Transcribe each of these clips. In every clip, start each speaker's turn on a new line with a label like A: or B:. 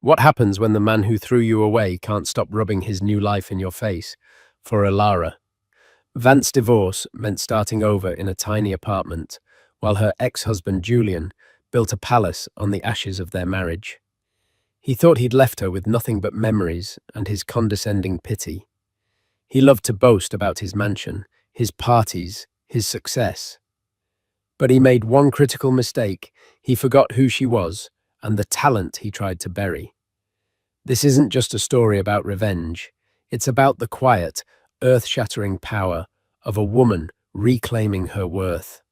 A: What happens when the man who threw you away can't stop rubbing his new life in your face? For Ilara, Vance's divorce meant starting over in a tiny apartment, while her ex-husband Julian built a palace on the ashes of their marriage. He thought he'd left her with nothing but memories and his condescending pity. He loved to boast about his mansion, his parties, his success. But he made one critical mistake. He forgot who she was and the talent he tried to bury. This isn't just a story about revenge. It's about the quiet, earth-shattering power of a woman reclaiming her worth.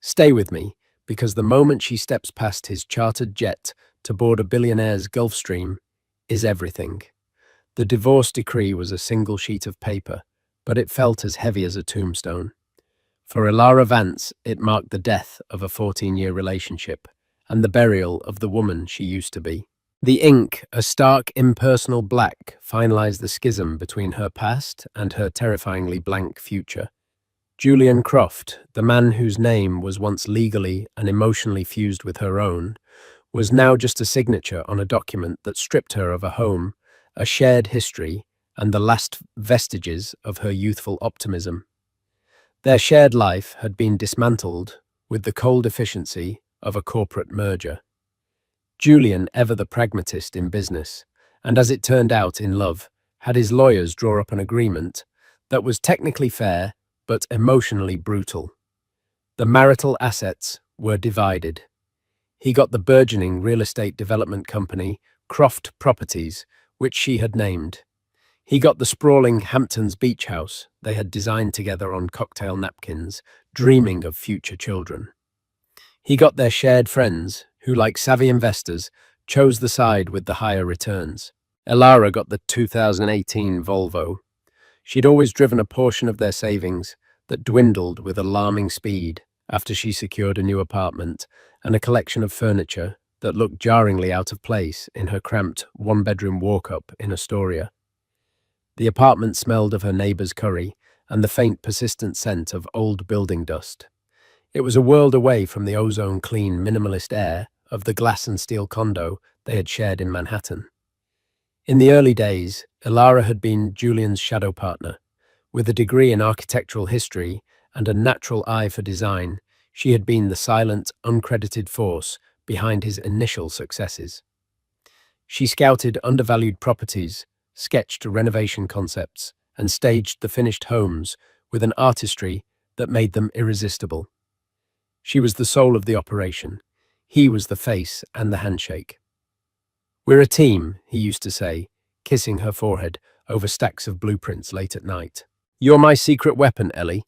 A: Stay with me, because the moment she steps past his chartered jet to board a billionaire's Gulfstream is everything. The divorce decree was a single sheet of paper, but it felt as heavy as a tombstone. For Ilara Vance, it marked the death of a 14-year relationship and the burial of the woman she used to be. The ink, a stark, impersonal black, finalized the schism between her past and her terrifyingly blank future. Julian Croft, the man whose name was once legally and emotionally fused with her own, was now just a signature on a document that stripped her of a home, a shared history, and the last vestiges of her youthful optimism. Their shared life had been dismantled with the cold efficiency of a corporate merger. Julian, ever the pragmatist in business, and as it turned out in love, had his lawyers draw up an agreement that was technically fair but emotionally brutal. The marital assets were divided. He got the burgeoning real estate development company, Croft Properties, which she had named. He got the sprawling Hamptons beach house they had designed together on cocktail napkins, dreaming of future children. He got their shared friends, who, like savvy investors, chose the side with the higher returns. Ilara got the 2018 Volvo. She'd always driven a portion of their savings that dwindled with alarming speed after she secured a new apartment and a collection of furniture that looked jarringly out of place in her cramped one-bedroom walk-up in Astoria. The apartment smelled of her neighbor's curry and the faint, persistent scent of old building dust. It was a world away from the ozone-clean, minimalist air of the glass and steel condo they had shared in Manhattan. In the early days, Ilara had been Julian's shadow partner. With a degree in architectural history and a natural eye for design, she had been the silent, uncredited force behind his initial successes. She scouted undervalued properties, sketched renovation concepts, and staged the finished homes with an artistry that made them irresistible. She was the soul of the operation. He was the face and the handshake. "We're a team," he used to say, kissing her forehead over stacks of blueprints late at night. "You're my secret weapon, Ellie."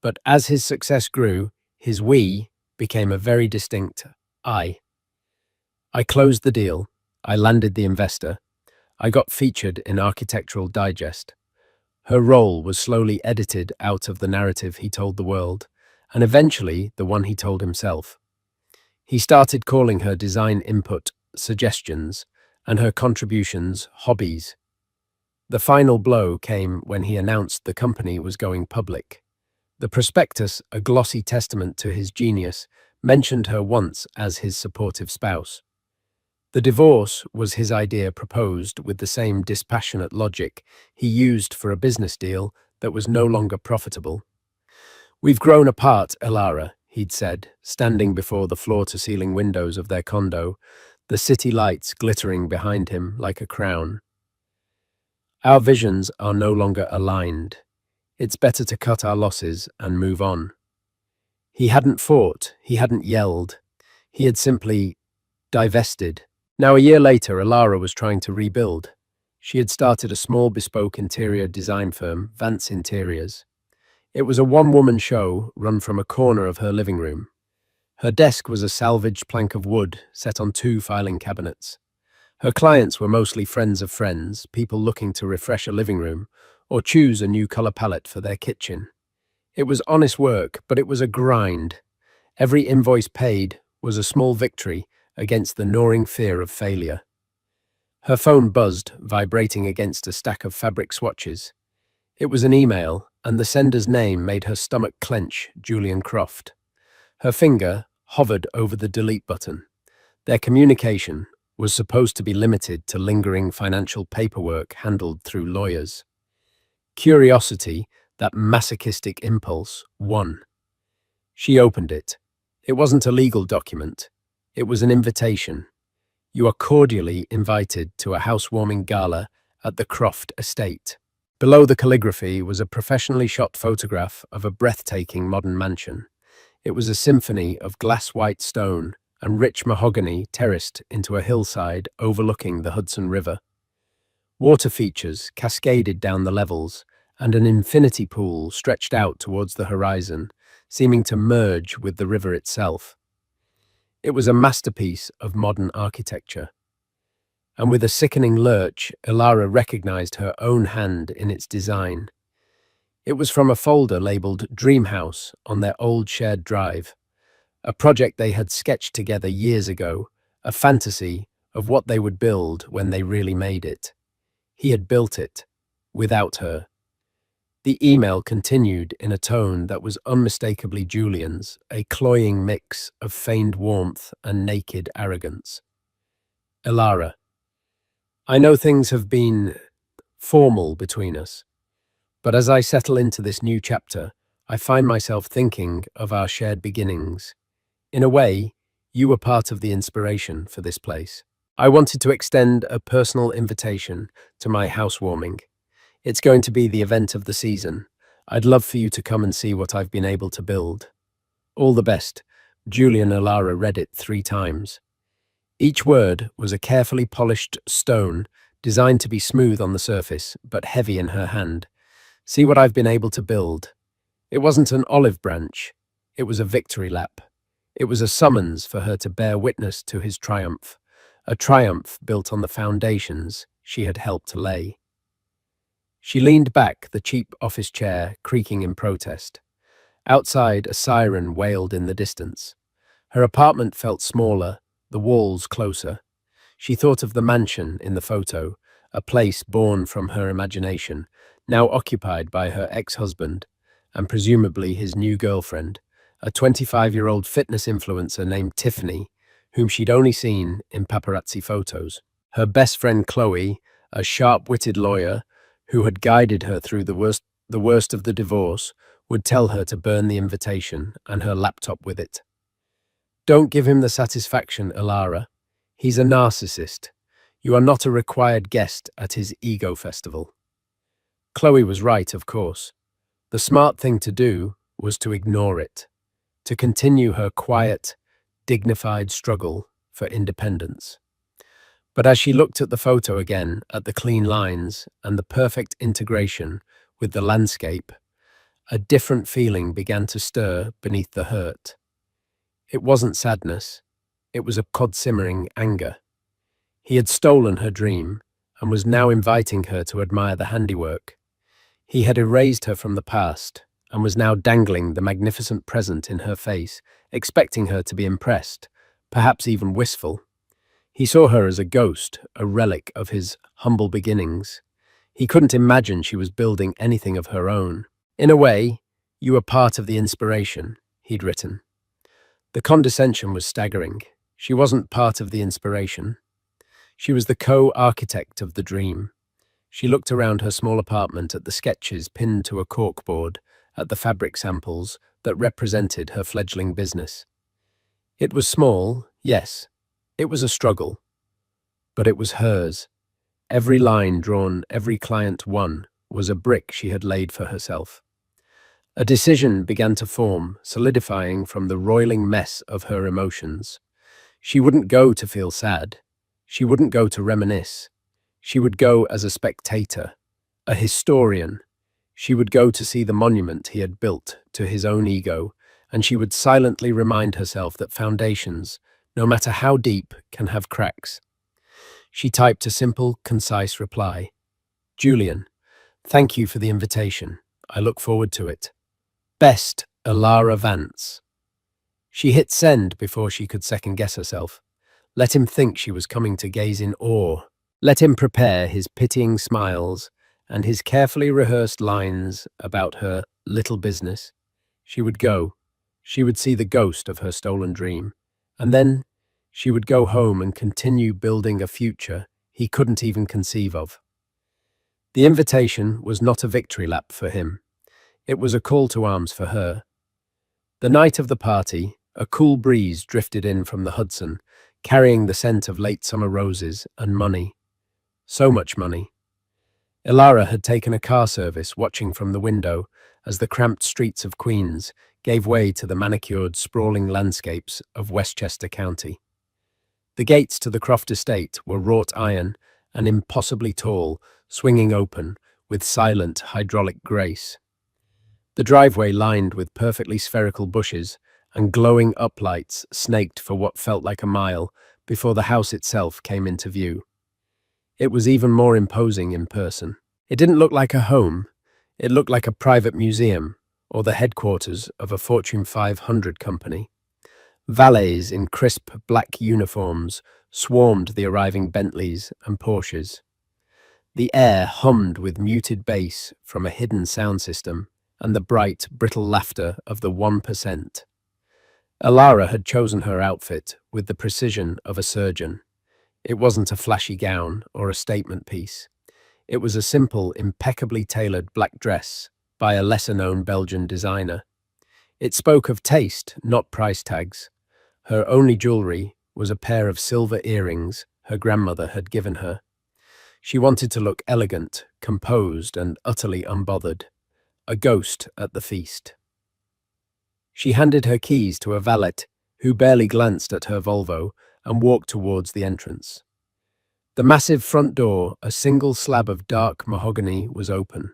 A: But as his success grew, his we became a very distinct I. I closed the deal. I landed the investor. I got featured in Architectural Digest. Her role was slowly edited out of the narrative he told the world, and eventually the one he told himself. He started calling her design input suggestions and her contributions hobbies. The final blow came when he announced the company was going public. The prospectus, a glossy testament to his genius, mentioned her once as his supportive spouse. The divorce was his idea, proposed with the same dispassionate logic he used for a business deal that was no longer profitable. "We've grown apart, Ilara," he'd said, standing before the floor-to-ceiling windows of their condo, the city lights glittering behind him like a crown. "Our visions are no longer aligned. It's better to cut our losses and move on." He hadn't fought, he hadn't yelled. He had simply divested. Now, a year later, Ilara was trying to rebuild. She had started a small bespoke interior design firm, Vance Interiors. It was a one-woman show run from a corner of her living room. Her desk was a salvaged plank of wood set on 2 filing cabinets. Her clients were mostly friends of friends, people looking to refresh a living room or choose a new color palette for their kitchen. It was honest work, but it was a grind. Every invoice paid was a small victory against the gnawing fear of failure. Her phone buzzed, vibrating against a stack of fabric swatches. It was an email, and the sender's name made her stomach clench, Julian Croft. Her finger hovered over the delete button. Their communication, was supposed to be limited to lingering financial paperwork handled through lawyers. Curiosity, that masochistic impulse, won. She opened it. It wasn't a legal document. It was an invitation. You are cordially invited to a housewarming gala at the Croft estate. Below the calligraphy was a professionally shot photograph of a breathtaking modern mansion. It was a symphony of glass-white stone and rich mahogany terraced into a hillside overlooking the Hudson River. Water features cascaded down the levels, and an infinity pool stretched out towards the horizon, seeming to merge with the river itself. It was a masterpiece of modern architecture. And with a sickening lurch, Ilara recognized her own hand in its design. It was from a folder labeled Dream House on their old shared drive, a project they had sketched together years ago, a fantasy of what they would build when they really made it. He had built it, without her. The email continued in a tone that was unmistakably Julian's, a cloying mix of feigned warmth and naked arrogance. Ilara, I know things have been formal between us, but as I settle into this new chapter, I find myself thinking of our shared beginnings. In a way, you were part of the inspiration for this place. I wanted to extend a personal invitation to my housewarming. It's going to be the event of the season. I'd love for you to come and see what I've been able to build. All the best. Julian Ilara read it 3 times. Each word was a carefully polished stone, designed to be smooth on the surface, but heavy in her hand. See what I've been able to build. It wasn't an olive branch. It was a victory lap. It was a summons for her to bear witness to his triumph, a triumph built on the foundations she had helped lay. She leaned back, the cheap office chair creaking in protest. Outside, a siren wailed in the distance. Her apartment felt smaller, the walls closer. She thought of the mansion in the photo, a place born from her imagination, now occupied by her ex-husband, and presumably his new girlfriend, a 25-year-old fitness influencer named Tiffany, whom she'd only seen in paparazzi photos. Her best friend Chloe, a sharp-witted lawyer who had guided her through the worst of the divorce, would tell her to burn the invitation and her laptop with it. Don't give him the satisfaction, Ilara. He's a narcissist. You are not a required guest at his ego festival. Chloe was right, of course. The smart thing to do was to ignore it, to continue her quiet, dignified struggle for independence. But as she looked at the photo again, at the clean lines and the perfect integration with the landscape, a different feeling began to stir beneath the hurt. It wasn't sadness. It was a cod-simmering anger. He had stolen her dream and was now inviting her to admire the handiwork. He had erased her from the past and was now dangling the magnificent present in her face, expecting her to be impressed, perhaps even wistful. He saw her as a ghost, a relic of his humble beginnings. He couldn't imagine she was building anything of her own. In a way, you were part of the inspiration, he'd written. The condescension was staggering. She wasn't part of the inspiration. She was the co-architect of the dream. She looked around her small apartment at the sketches pinned to a corkboard, at the fabric samples that represented her fledgling business. It was small, yes. It was a struggle. But it was hers. Every line drawn, every client won, was a brick she had laid for herself. A decision began to form, solidifying from the roiling mess of her emotions. She wouldn't go to feel sad. She wouldn't go to reminisce. She would go as a spectator, a historian. She would go to see the monument he had built to his own ego, and she would silently remind herself that foundations, no matter how deep, can have cracks. She typed a simple, concise reply. Julian, thank you for the invitation. I look forward to it. Best, Ilara Vance. She hit send before she could second-guess herself. Let him think she was coming to gaze in awe. Let him prepare his pitying smiles and his carefully rehearsed lines about her little business. She would go. She would see the ghost of her stolen dream. And then She would go home and continue building a future he couldn't even conceive of. The invitation was not a victory lap for him. It was a call to arms for her. The night of the party, a cool breeze drifted in from the Hudson, carrying the scent of late summer roses and money. So much money. Ilara had taken a car service, watching from the window as the cramped streets of Queens gave way to the manicured, sprawling landscapes of Westchester County. The gates to the Croft estate were wrought iron and impossibly tall, swinging open with silent hydraulic grace. The driveway lined with perfectly spherical bushes and glowing uplights snaked for what felt like a mile before the house itself came into view. It was even more imposing in person. It didn't look like a home. It looked like a private museum or the headquarters of a Fortune 500 company. Valets in crisp black uniforms swarmed the arriving Bentleys and Porsches. The air hummed with muted bass from a hidden sound system and the bright, brittle laughter of the 1%. Ilara had chosen her outfit with the precision of a surgeon. It wasn't a flashy gown or a statement piece. It was a simple, impeccably tailored black dress by a lesser-known Belgian designer. It spoke of taste, not price tags. Her only jewelry was a pair of silver earrings her grandmother had given her. She wanted to look elegant, composed, and utterly unbothered, a ghost at the feast. She handed her keys to a valet who barely glanced at her Volvo and walked towards the entrance. The massive front door, a single slab of dark mahogany, was open.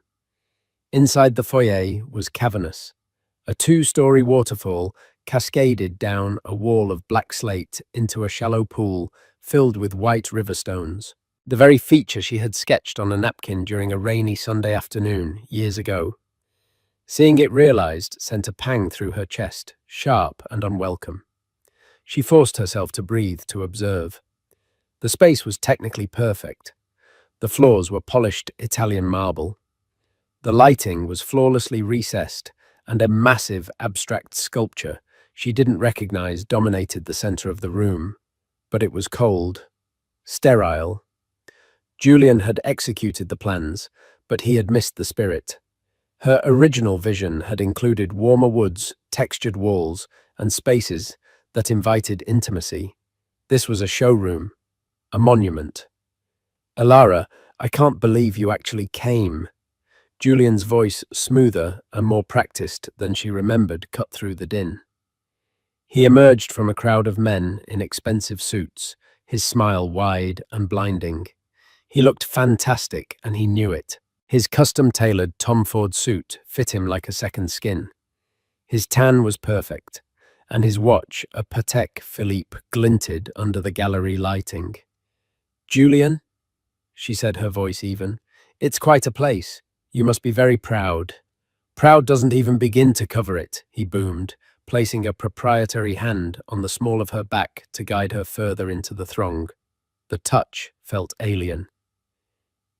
A: Inside the foyer was cavernous. A 2-story waterfall cascaded down a wall of black slate into a shallow pool filled with white river stones, the very feature she had sketched on a napkin during a rainy Sunday afternoon years ago. Seeing it realized sent a pang through her chest, sharp and unwelcome. She forced herself to breathe to observe. The space was technically perfect. The floors were polished Italian marble. The lighting was flawlessly recessed, and a massive abstract sculpture she didn't recognize dominated the center of the room. But it was cold, sterile. Julian had executed the plans, but he had missed the spirit. Her original vision had included warmer woods, textured walls, and spaces that invited intimacy. This was a showroom, a monument. Ilara, I can't believe you actually came. Julian's voice, smoother and more practiced than she remembered, cut through the din. He emerged from a crowd of men in expensive suits, his smile wide and blinding. He looked fantastic, and he knew it. His custom-tailored Tom Ford suit fit him like a second skin. His tan was perfect, and his watch, a Patek Philippe, glinted under the gallery lighting. "Julian," she said, her voice even, "it's quite a place. You must be very proud." "Proud doesn't even begin to cover it," he boomed, placing a proprietary hand on the small of her back to guide her further into the throng. The touch felt alien.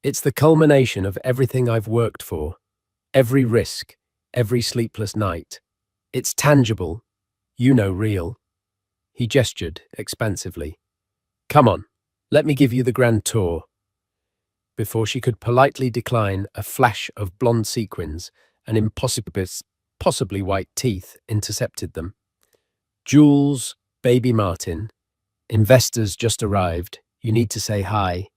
A: "It's the culmination of everything I've worked for. Every risk, every sleepless night. It's tangible. You know, real." He gestured expansively. "Come on, let me give you the grand tour." Before she could politely decline, a flash of blonde sequins and possibly white teeth intercepted them. "Jules, baby Martin. Investors just arrived. You need to say hi."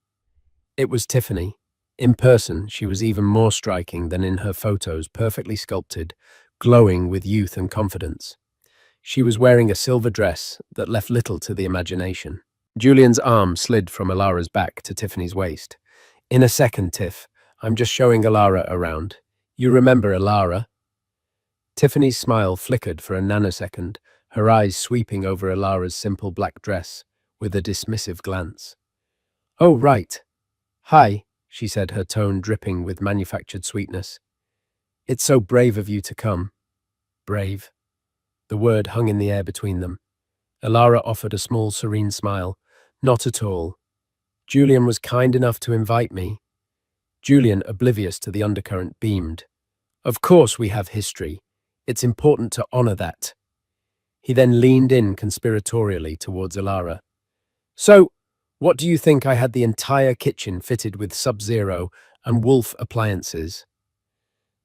A: It was Tiffany. In person, she was even more striking than in her photos, perfectly sculpted, glowing with youth and confidence. She was wearing a silver dress that left little to the imagination. Julian's arm slid from Ilara's back to Tiffany's waist. "In a second, Tiff. I'm just showing Ilara around. You remember Ilara?" Tiffany's smile flickered for a nanosecond, her eyes sweeping over Ilara's simple black dress with a dismissive glance. "Oh, right. Hi," she said, her tone dripping with manufactured sweetness. "It's so brave of you to come." Brave. The word hung in the air between them. Ilara offered a small, serene smile. "Not at all. Julian was kind enough to invite me." Julian, oblivious to the undercurrent, beamed. "Of course we have history. It's important to honor that." He then leaned in conspiratorially towards Ilara. So, what do you think? I had the entire kitchen fitted with Sub-Zero and Wolf appliances.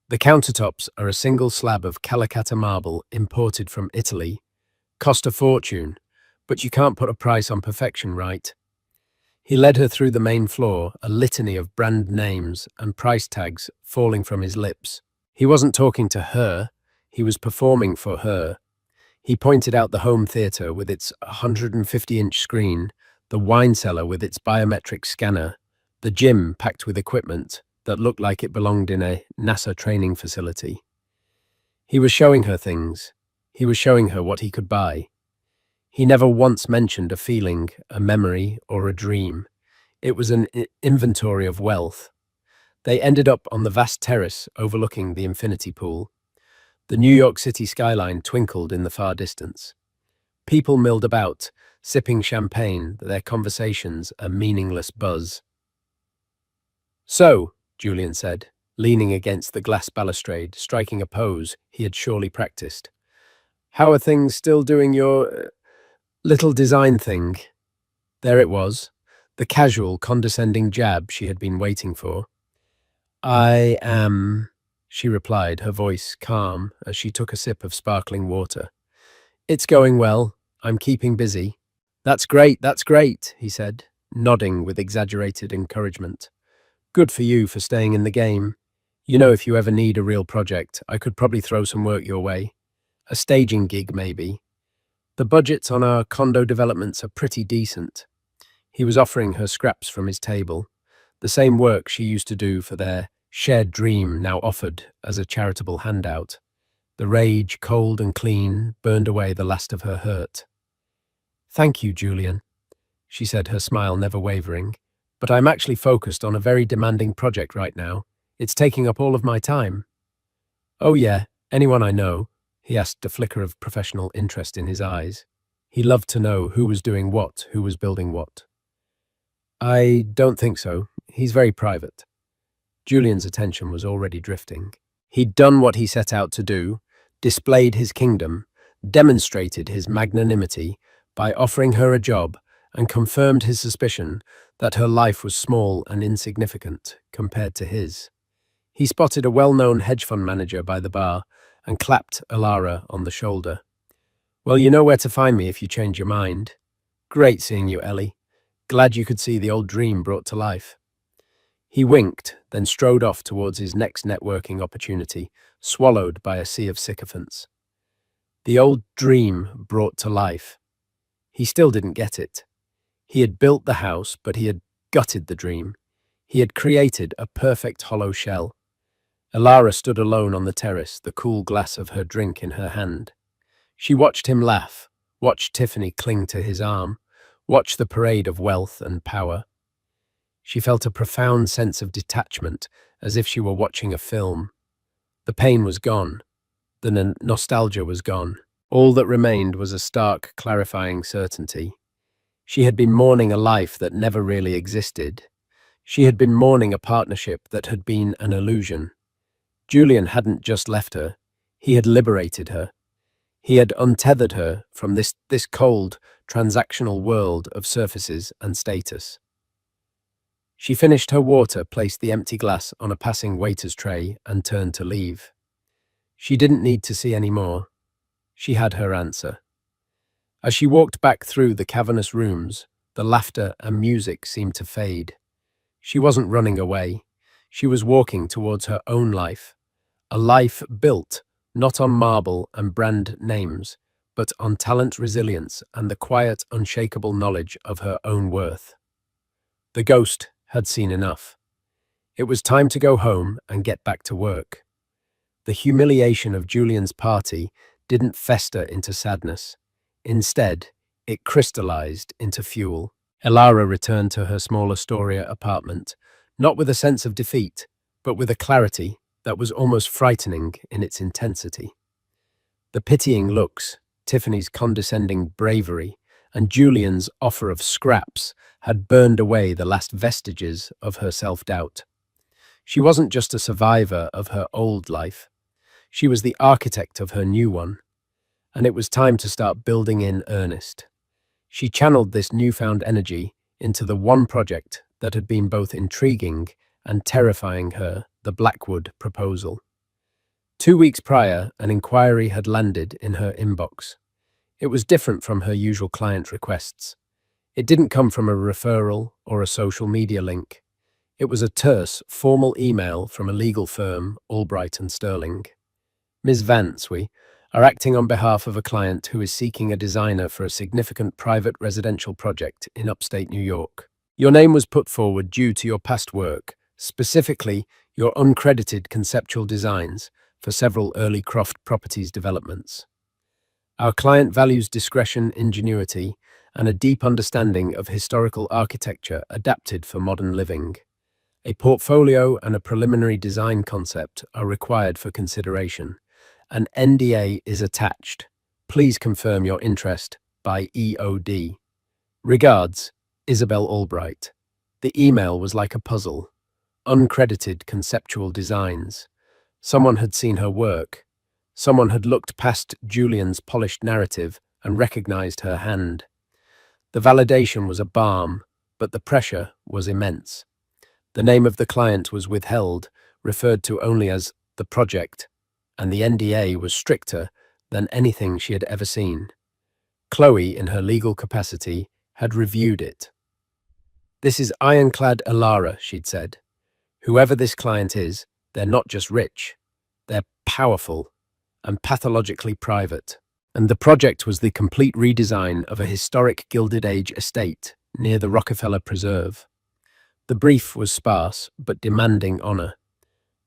A: The countertops are a single slab of Calacatta marble imported from Italy. Cost a fortune, but you can't put a price on perfection, right? He led her through the main floor, a litany of brand names and price tags falling from his lips. He wasn't talking to her, he was performing for her. He pointed out the home theatre with its 150-inch screen, the wine cellar with its biometric scanner, the gym packed with equipment that looked like it belonged in a NASA training facility. He was showing her things. He was showing her what he could buy. He never once mentioned a feeling, a memory, or a dream. It was an inventory of wealth. They ended up on the vast terrace overlooking the infinity pool. The New York City skyline twinkled in the far distance. People milled about, sipping champagne, their conversations a meaningless buzz. "So," Julian said, leaning against the glass balustrade, striking a pose he had surely practiced. "How are things still doing your little design thing?" There it was, the casual, condescending jab she had been waiting for. "I am," she replied, her voice calm as she took a sip of sparkling water. "It's going well. I'm keeping busy." That's great," he said, nodding with exaggerated encouragement. "Good for you for staying in the game. You know, if you ever need a real project, I could probably throw some work your way. A staging gig, maybe. The budgets on our condo developments are pretty decent." He was offering her scraps from his table, the same work she used to do for their shared dream now offered as a charitable handout. The rage, cold and clean, burned away the last of her hurt. "Thank you, Julian," she said, her smile never wavering. "But I'm actually focused on a very demanding project right now. It's taking up all of my time." "Oh yeah, anyone I know?" he asked, a flicker of professional interest in his eyes. He loved to know who was doing what, who was building what. "I don't think so. He's very private." Julian's attention was already drifting. He'd done what he set out to do, displayed his kingdom, demonstrated his magnanimity by offering her a job, and confirmed his suspicion that her life was small and insignificant compared to his. He spotted a well-known hedge fund manager by the bar and clapped Alara on the shoulder. "Well, you know where to find me if you change your mind." "Great seeing you, Ellie. Glad you could see the old dream brought to life." He winked, then strode off towards his next networking opportunity, swallowed by a sea of sycophants. The old dream brought to life. He still didn't get it. He had built the house, but he had gutted the dream. He had created a perfect hollow shell. Alara stood alone on the terrace, the cool glass of her drink in her hand. She watched him laugh, watched Tiffany cling to his arm, watched the parade of wealth and power. She felt a profound sense of detachment, as if she were watching a film. The pain was gone. The nostalgia was gone. All that remained was a stark, clarifying certainty. She had been mourning a life that never really existed. She had been mourning a partnership that had been an illusion. Julian hadn't just left her. He had liberated her. He had untethered her from this cold, transactional world of surfaces and status. She finished her water, placed the empty glass on a passing waiter's tray, and turned to leave. She didn't need to see any more. She had her answer. As she walked back through the cavernous rooms, the laughter and music seemed to fade. She wasn't running away. She was walking towards her own life. A life built, not on marble and brand names, but on talent, resilience, and the quiet, unshakable knowledge of her own worth. The ghost had seen enough. It was time to go home and get back to work. The humiliation of Julian's party didn't fester into sadness. Instead, it crystallized into fuel. Elara returned to her small Astoria apartment, not with a sense of defeat, but with a clarity that was almost frightening in its intensity. The pitying looks, Tiffany's condescending bravery, and Julian's offer of scraps had burned away the last vestiges of her self-doubt. She wasn't just a survivor of her old life. She was the architect of her new one, and it was time to start building in earnest. She channeled this newfound energy into the one project that had been both intriguing and terrifying her, the Blackwood proposal. 2 weeks prior, an inquiry had landed in her inbox. It was different from her usual client requests. It didn't come from a referral or a social media link. It was a terse, formal email from a legal firm, Albright and Sterling. Ms. Vance, we are acting on behalf of a client who is seeking a designer for a significant private residential project in upstate New York. Your name was put forward due to your past work, specifically your uncredited conceptual designs for several early Croft Properties developments. Our client values discretion, ingenuity, and a deep understanding of historical architecture adapted for modern living. A portfolio and a preliminary design concept are required for consideration. An NDA is attached. Please confirm your interest by EOD. Regards, Isabel Albright. The email was like a puzzle. Uncredited conceptual designs. Someone had seen her work. Someone had looked past Julian's polished narrative and recognized her hand. The validation was a balm, but the pressure was immense. The name of the client was withheld, referred to only as the project, and the NDA was stricter than anything she had ever seen. Chloe, in her legal capacity, had reviewed it. This is ironclad Alara, she'd said. Whoever this client is, they're not just rich, they're powerful and pathologically private. And the project was the complete redesign of a historic Gilded Age estate near the Rockefeller Preserve. The brief was sparse, but demanding honor.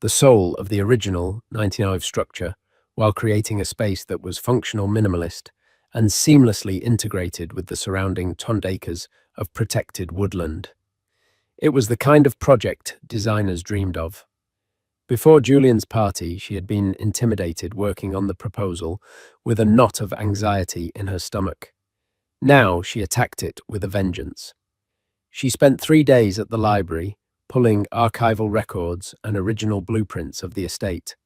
A: The soul of the original 1905 structure, while creating a space that was functional minimalist and seamlessly integrated with the surrounding 10 acres of protected woodland. It was the kind of project designers dreamed of. Before Julian's party, she had been intimidated working on the proposal with a knot of anxiety in her stomach. Now she attacked it with a vengeance. She spent 3 days at the library, pulling archival records and original blueprints of the estate.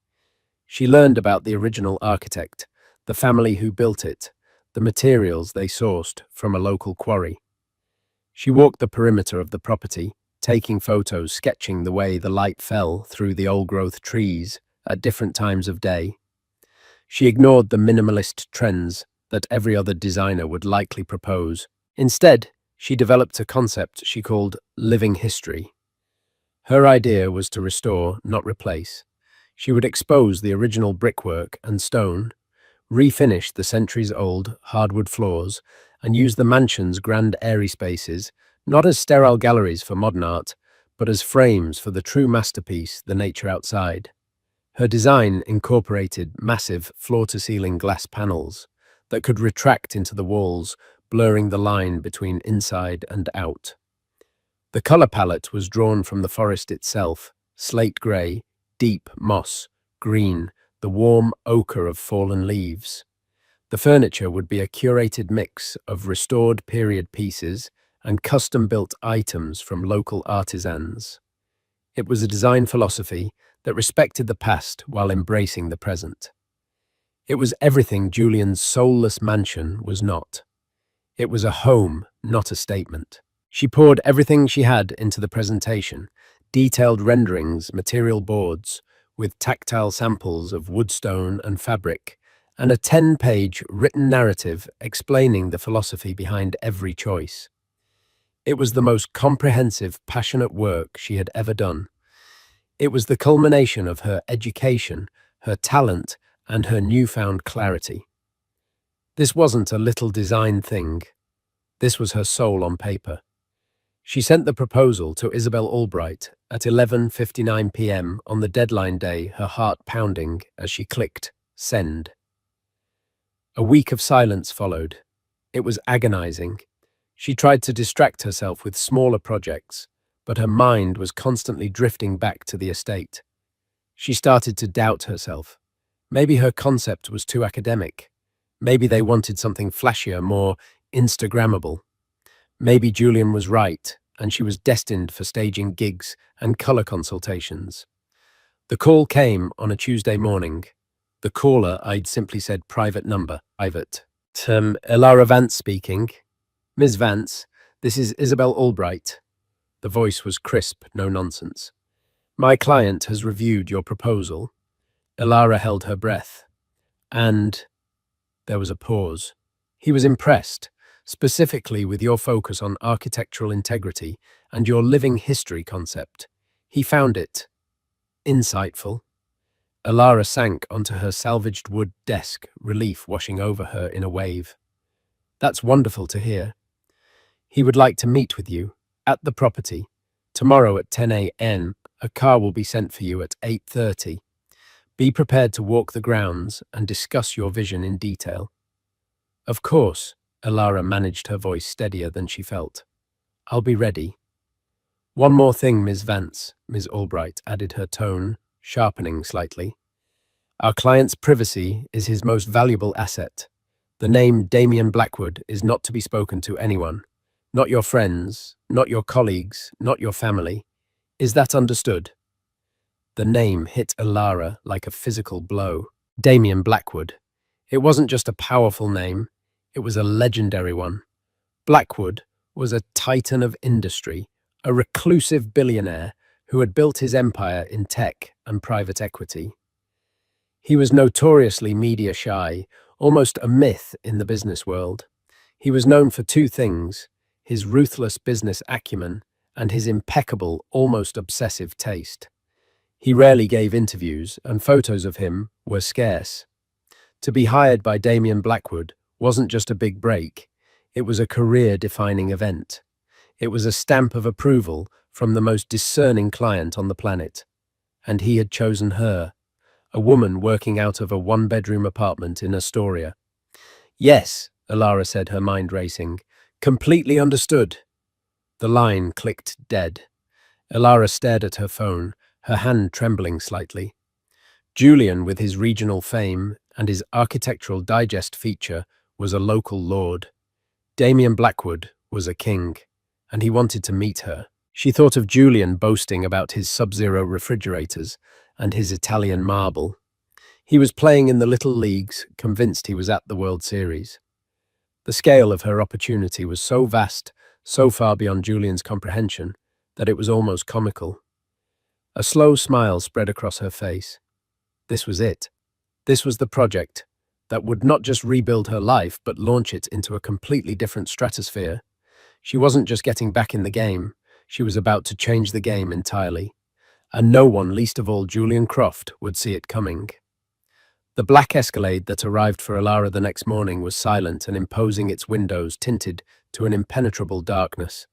A: She learned about the original architect, the family who built it, the materials they sourced from a local quarry. She walked the perimeter of the property, taking photos sketching the way the light fell through the old-growth trees at different times of day. She ignored the minimalist trends that every other designer would likely propose. Instead, she developed a concept she called living history. Her idea was to restore, not replace. She would expose the original brickwork and stone, refinish the centuries-old hardwood floors, and use the mansion's grand airy spaces not as sterile galleries for modern art, but as frames for the true masterpiece, the nature outside. Her design incorporated massive floor-to-ceiling glass panels that could retract into the walls, blurring the line between inside and out. The color palette was drawn from the forest itself: slate gray, deep moss, green, the warm ochre of fallen leaves. The furniture would be a curated mix of restored period pieces and custom-built items from local artisans. It was a design philosophy that respected the past while embracing the present. It was everything Julian's soulless mansion was not. It was a home, not a statement. She poured everything she had into the presentation: detailed renderings, material boards, with tactile samples of woodstone and fabric, and a 10-page written narrative explaining the philosophy behind every choice. It was the most comprehensive, passionate work she had ever done. It was the culmination of her education, her talent, and her newfound clarity. This wasn't a little design thing. This was her soul on paper. She sent the proposal to Isabel Albright at 11:59 p.m. on the deadline day, her heart pounding as she clicked send. A week of silence followed. It was agonizing. She tried to distract herself with smaller projects, but her mind was constantly drifting back to the estate. She started to doubt herself. Maybe her concept was too academic. Maybe they wanted something flashier, more Instagrammable. Maybe Julian was right, and she was destined for staging gigs and color consultations. The call came on a Tuesday morning. The caller, I'd simply said private number. Private. Elara Vance speaking. Miss Vance, this is Isabel Albright. The voice was crisp, no nonsense. My client has reviewed your proposal. Ilara held her breath. And there was a pause. He was impressed, specifically with your focus on architectural integrity and your living history concept. He found it insightful. Ilara sank onto her salvaged wood desk, relief washing over her in a wave. That's wonderful to hear. He would like to meet with you at the property. Tomorrow at 10 a.m., a car will be sent for you at 8:30. Be prepared to walk the grounds and discuss your vision in detail. Of course, Ilara managed her voice steadier than she felt. I'll be ready. One more thing, Miss Vance, Miss Albright added, her tone sharpening slightly. Our client's privacy is his most valuable asset. The name Damian Blackwood is not to be spoken to anyone. Not your friends, not your colleagues, not your family. Is that understood? The name hit Ilara like a physical blow. Damian Blackwood. It wasn't just a powerful name, it was a legendary one. Blackwood was a titan of industry, a reclusive billionaire who had built his empire in tech and private equity. He was notoriously media shy, almost a myth in the business world. He was known for two things: his ruthless business acumen and his impeccable, almost obsessive taste. He rarely gave interviews, and photos of him were scarce. To be hired by Damian Blackwood wasn't just a big break, it was a career-defining event. It was a stamp of approval from the most discerning client on the planet. And he had chosen her, a woman working out of a one-bedroom apartment in Astoria. Yes, Ilara said, her mind racing. Completely understood. The line clicked dead. Ilara stared at her phone, her hand trembling slightly. Julian, with his regional fame and his architectural digest feature, was a local lord. Damian Blackwood was a king, and he wanted to meet her. She thought of Julian boasting about his sub-zero refrigerators and his Italian marble. He was playing in the little leagues, convinced he was at the World Series. The scale of her opportunity was so vast, so far beyond Julian's comprehension, that it was almost comical. A slow smile spread across her face. This was it. This was the project that would not just rebuild her life, but launch it into a completely different stratosphere. She wasn't just getting back in the game, she was about to change the game entirely. And no one, least of all Julian Croft, would see it coming. The black Escalade that arrived for Ilara the next morning was silent and imposing, its windows tinted to an impenetrable darkness.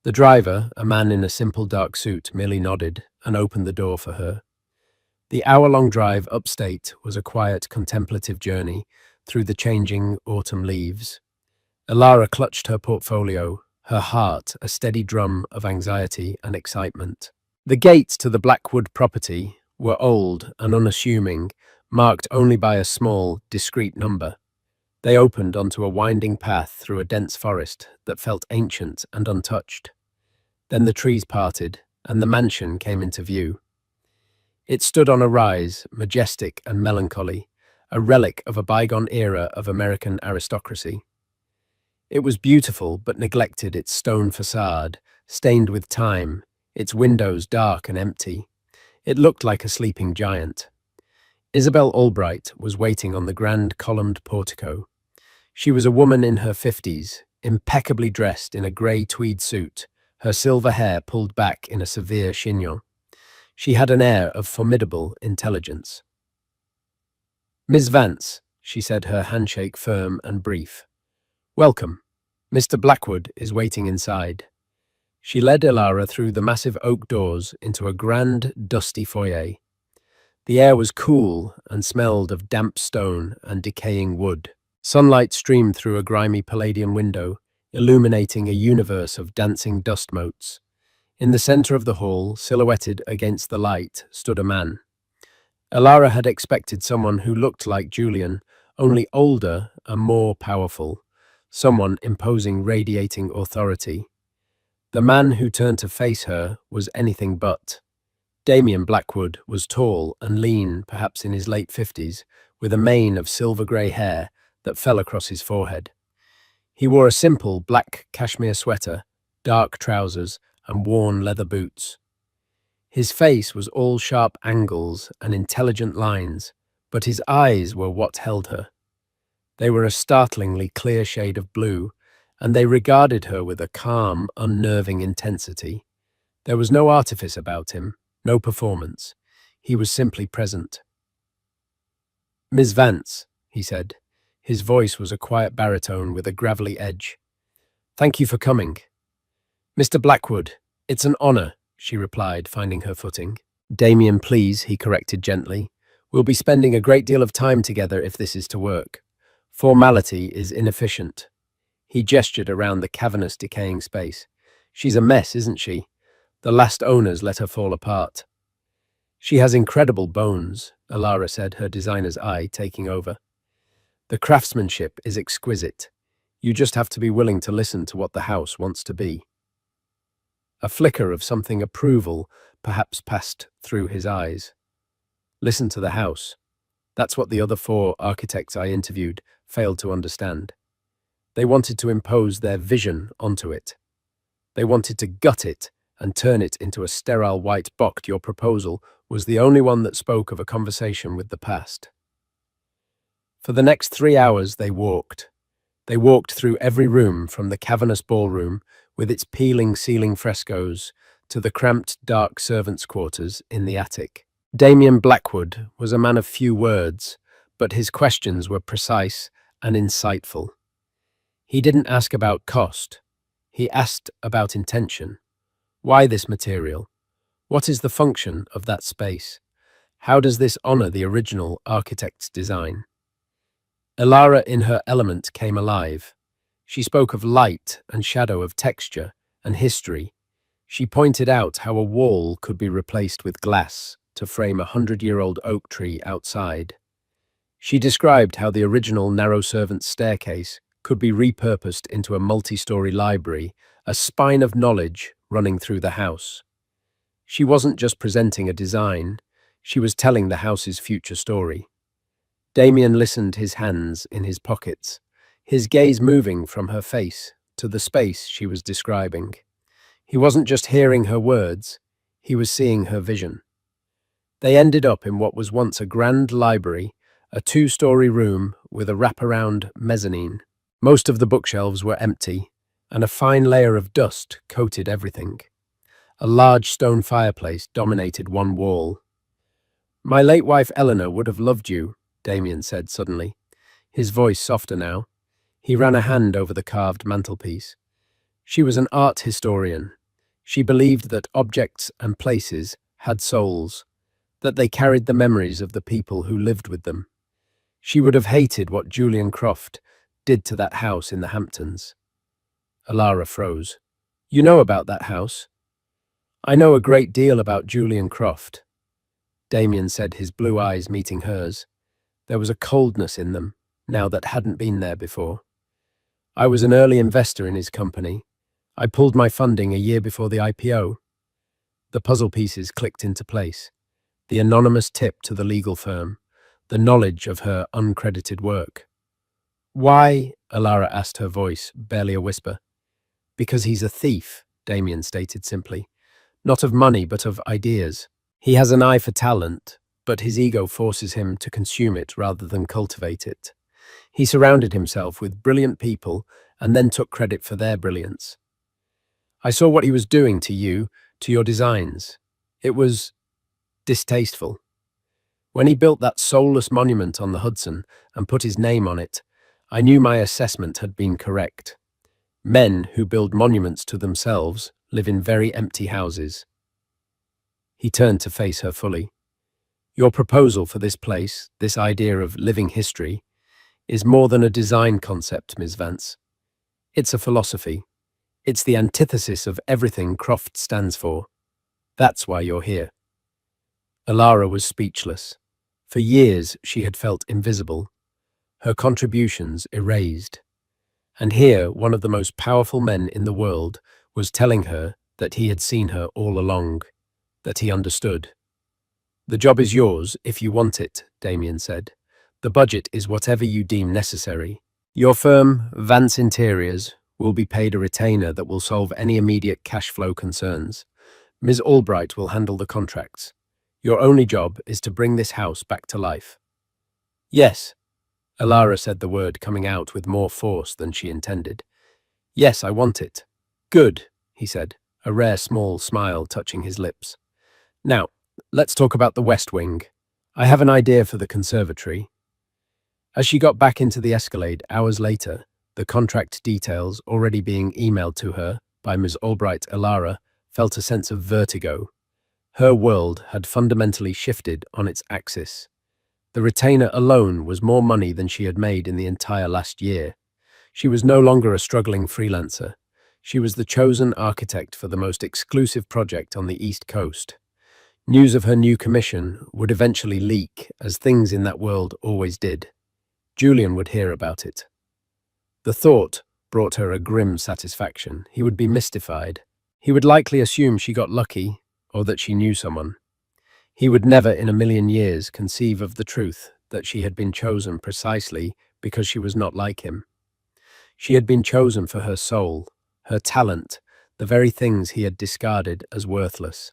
A: The driver, a man in a simple dark suit, merely nodded and opened the door for her. The hour-long drive upstate was a quiet, contemplative journey through the changing autumn leaves. Ilara clutched her portfolio, her heart a steady drum of anxiety and excitement. The gates to the Blackwood property were old and unassuming, marked only by a small, discreet number. They opened onto a winding path through a dense forest that felt ancient and untouched. Then the trees parted, and the mansion came into view. It stood on a rise, majestic and melancholy, a relic of a bygone era of American aristocracy. It was beautiful but neglected, its stone facade, stained with time, its windows dark and empty. It looked like a sleeping giant. Isabel Albright was waiting on the grand columned portico. She was a woman in her 50s, impeccably dressed in a grey tweed suit, her silver hair pulled back in a severe chignon. She had an air of formidable intelligence. Miss Vance, she said, her handshake firm and brief. Welcome. Mr. Blackwood is waiting inside. She led Ilara through the massive oak doors into a grand, dusty foyer. The air was cool and smelled of damp stone and decaying wood. Sunlight streamed through a grimy palladian window, illuminating a universe of dancing dust motes. In the center of the hall, silhouetted against the light, stood a man. Ilara had expected someone who looked like Julian, only older and more powerful, someone imposing, radiating authority. The man who turned to face her was anything but. Damian Blackwood was tall and lean, perhaps in his late 50s, with a mane of silver-grey hair that fell across his forehead. He wore a simple black cashmere sweater, dark trousers, and worn leather boots. His face was all sharp angles and intelligent lines, but his eyes were what held her. They were a startlingly clear shade of blue, and they regarded her with a calm, unnerving intensity. There was no artifice about him, no performance. He was simply present. "Miss Vance," he said. His voice was a quiet baritone with a gravelly edge. "Thank you for coming." "Mr. Blackwood, it's an honor," she replied, finding her footing. "Damian, please," he corrected gently. "We'll be spending a great deal of time together if this is to work. Formality is inefficient." He gestured around the cavernous, decaying space. "She's a mess, isn't she? The last owners let her fall apart." "She has incredible bones," Alara said, her designer's eye taking over. "The craftsmanship is exquisite. You just have to be willing to listen to what the house wants to be." A flicker of something approval perhaps passed through his eyes. Listen to the house. That's what the other 4 architects I interviewed failed to understand. They wanted to impose their vision onto it. They wanted to gut it and turn it into a sterile white box. Your proposal was the only one that spoke of a conversation with the past. For the next 3 hours they walked. They walked through every room, from the cavernous ballroom with its peeling ceiling frescoes to the cramped, dark servants' quarters in the attic. Damian Blackwood was a man of few words, but his questions were precise and insightful. He didn't ask about cost. He asked about intention. Why this material? What is the function of that space? How does this honor the original architect's design? Alara in her element came alive. She spoke of light and shadow, of texture and history. She pointed out how a wall could be replaced with glass to frame a 100-year-old oak tree outside. She described how the original narrow servants' staircase could be repurposed into a multi-story library, a spine of knowledge running through the house. She wasn't just presenting a design, she was telling the house's future story. Damian listened, his hands in his pockets, his gaze moving from her face to the space she was describing. He wasn't just hearing her words, he was seeing her vision. They ended up in what was once a grand library, a 2-story room with a wraparound mezzanine. Most of the bookshelves were empty, and a fine layer of dust coated everything. A large stone fireplace dominated one wall. "My late wife Eleanor would have loved you," Damian said suddenly, his voice softer now. He ran a hand over the carved mantelpiece. "She was an art historian. She believed that objects and places had souls, that they carried the memories of the people who lived with them. She would have hated what Julian Croft did to that house in the Hamptons." Alara froze. "You know about that house?" "I know a great deal about Julian Croft," Damian said, his blue eyes meeting hers. There was a coldness in them, now that hadn't been there before. "I was an early investor in his company. I pulled my funding a year before the IPO." The puzzle pieces clicked into place. The anonymous tip to the legal firm, the knowledge of her uncredited work. "Why?" Alara asked, her voice barely a whisper. "Because he's a thief," Damian stated simply. "Not of money, but of ideas. He has an eye for talent, but his ego forces him to consume it rather than cultivate it. He surrounded himself with brilliant people and then took credit for their brilliance. I saw what he was doing to you, to your designs. It was distasteful. When he built that soulless monument on the Hudson and put his name on it, I knew my assessment had been correct. Men who build monuments to themselves live in very empty houses." He turned to face her fully. "Your proposal for this place, this idea of living history, is more than a design concept, Ms. Vance. It's a philosophy. It's the antithesis of everything Croft stands for. That's why you're here." Alara was speechless. For years she had felt invisible, her contributions erased. And here, one of the most powerful men in the world was telling her that he had seen her all along, that he understood. "The job is yours if you want it," Damian said. "The budget is whatever you deem necessary." Your firm, Vance Interiors, will be paid a retainer that will solve any immediate cash flow concerns. Ms. Albright will handle the contracts. Your only job is to bring this house back to life. Yes, Alara said the word coming out with more force than she intended. Yes, I want it. Good, he said, a rare small smile touching his lips. Now, let's talk about the West Wing. I have an idea for the conservatory. As she got back into the Escalade hours later, the contract details already being emailed to her by Ms. Albright, Alara felt a sense of vertigo. Her world had fundamentally shifted on its axis. The retainer alone was more money than she had made in the entire last year. She was no longer a struggling freelancer. She was the chosen architect for the most exclusive project on the East Coast. News of her new commission would eventually leak, as things in that world always did. Julian would hear about it. The thought brought her a grim satisfaction. He would be mystified. He would likely assume she got lucky, or that she knew someone. He would never in a million years conceive of the truth that she had been chosen precisely because she was not like him. She had been chosen for her soul, her talent, the very things he had discarded as worthless.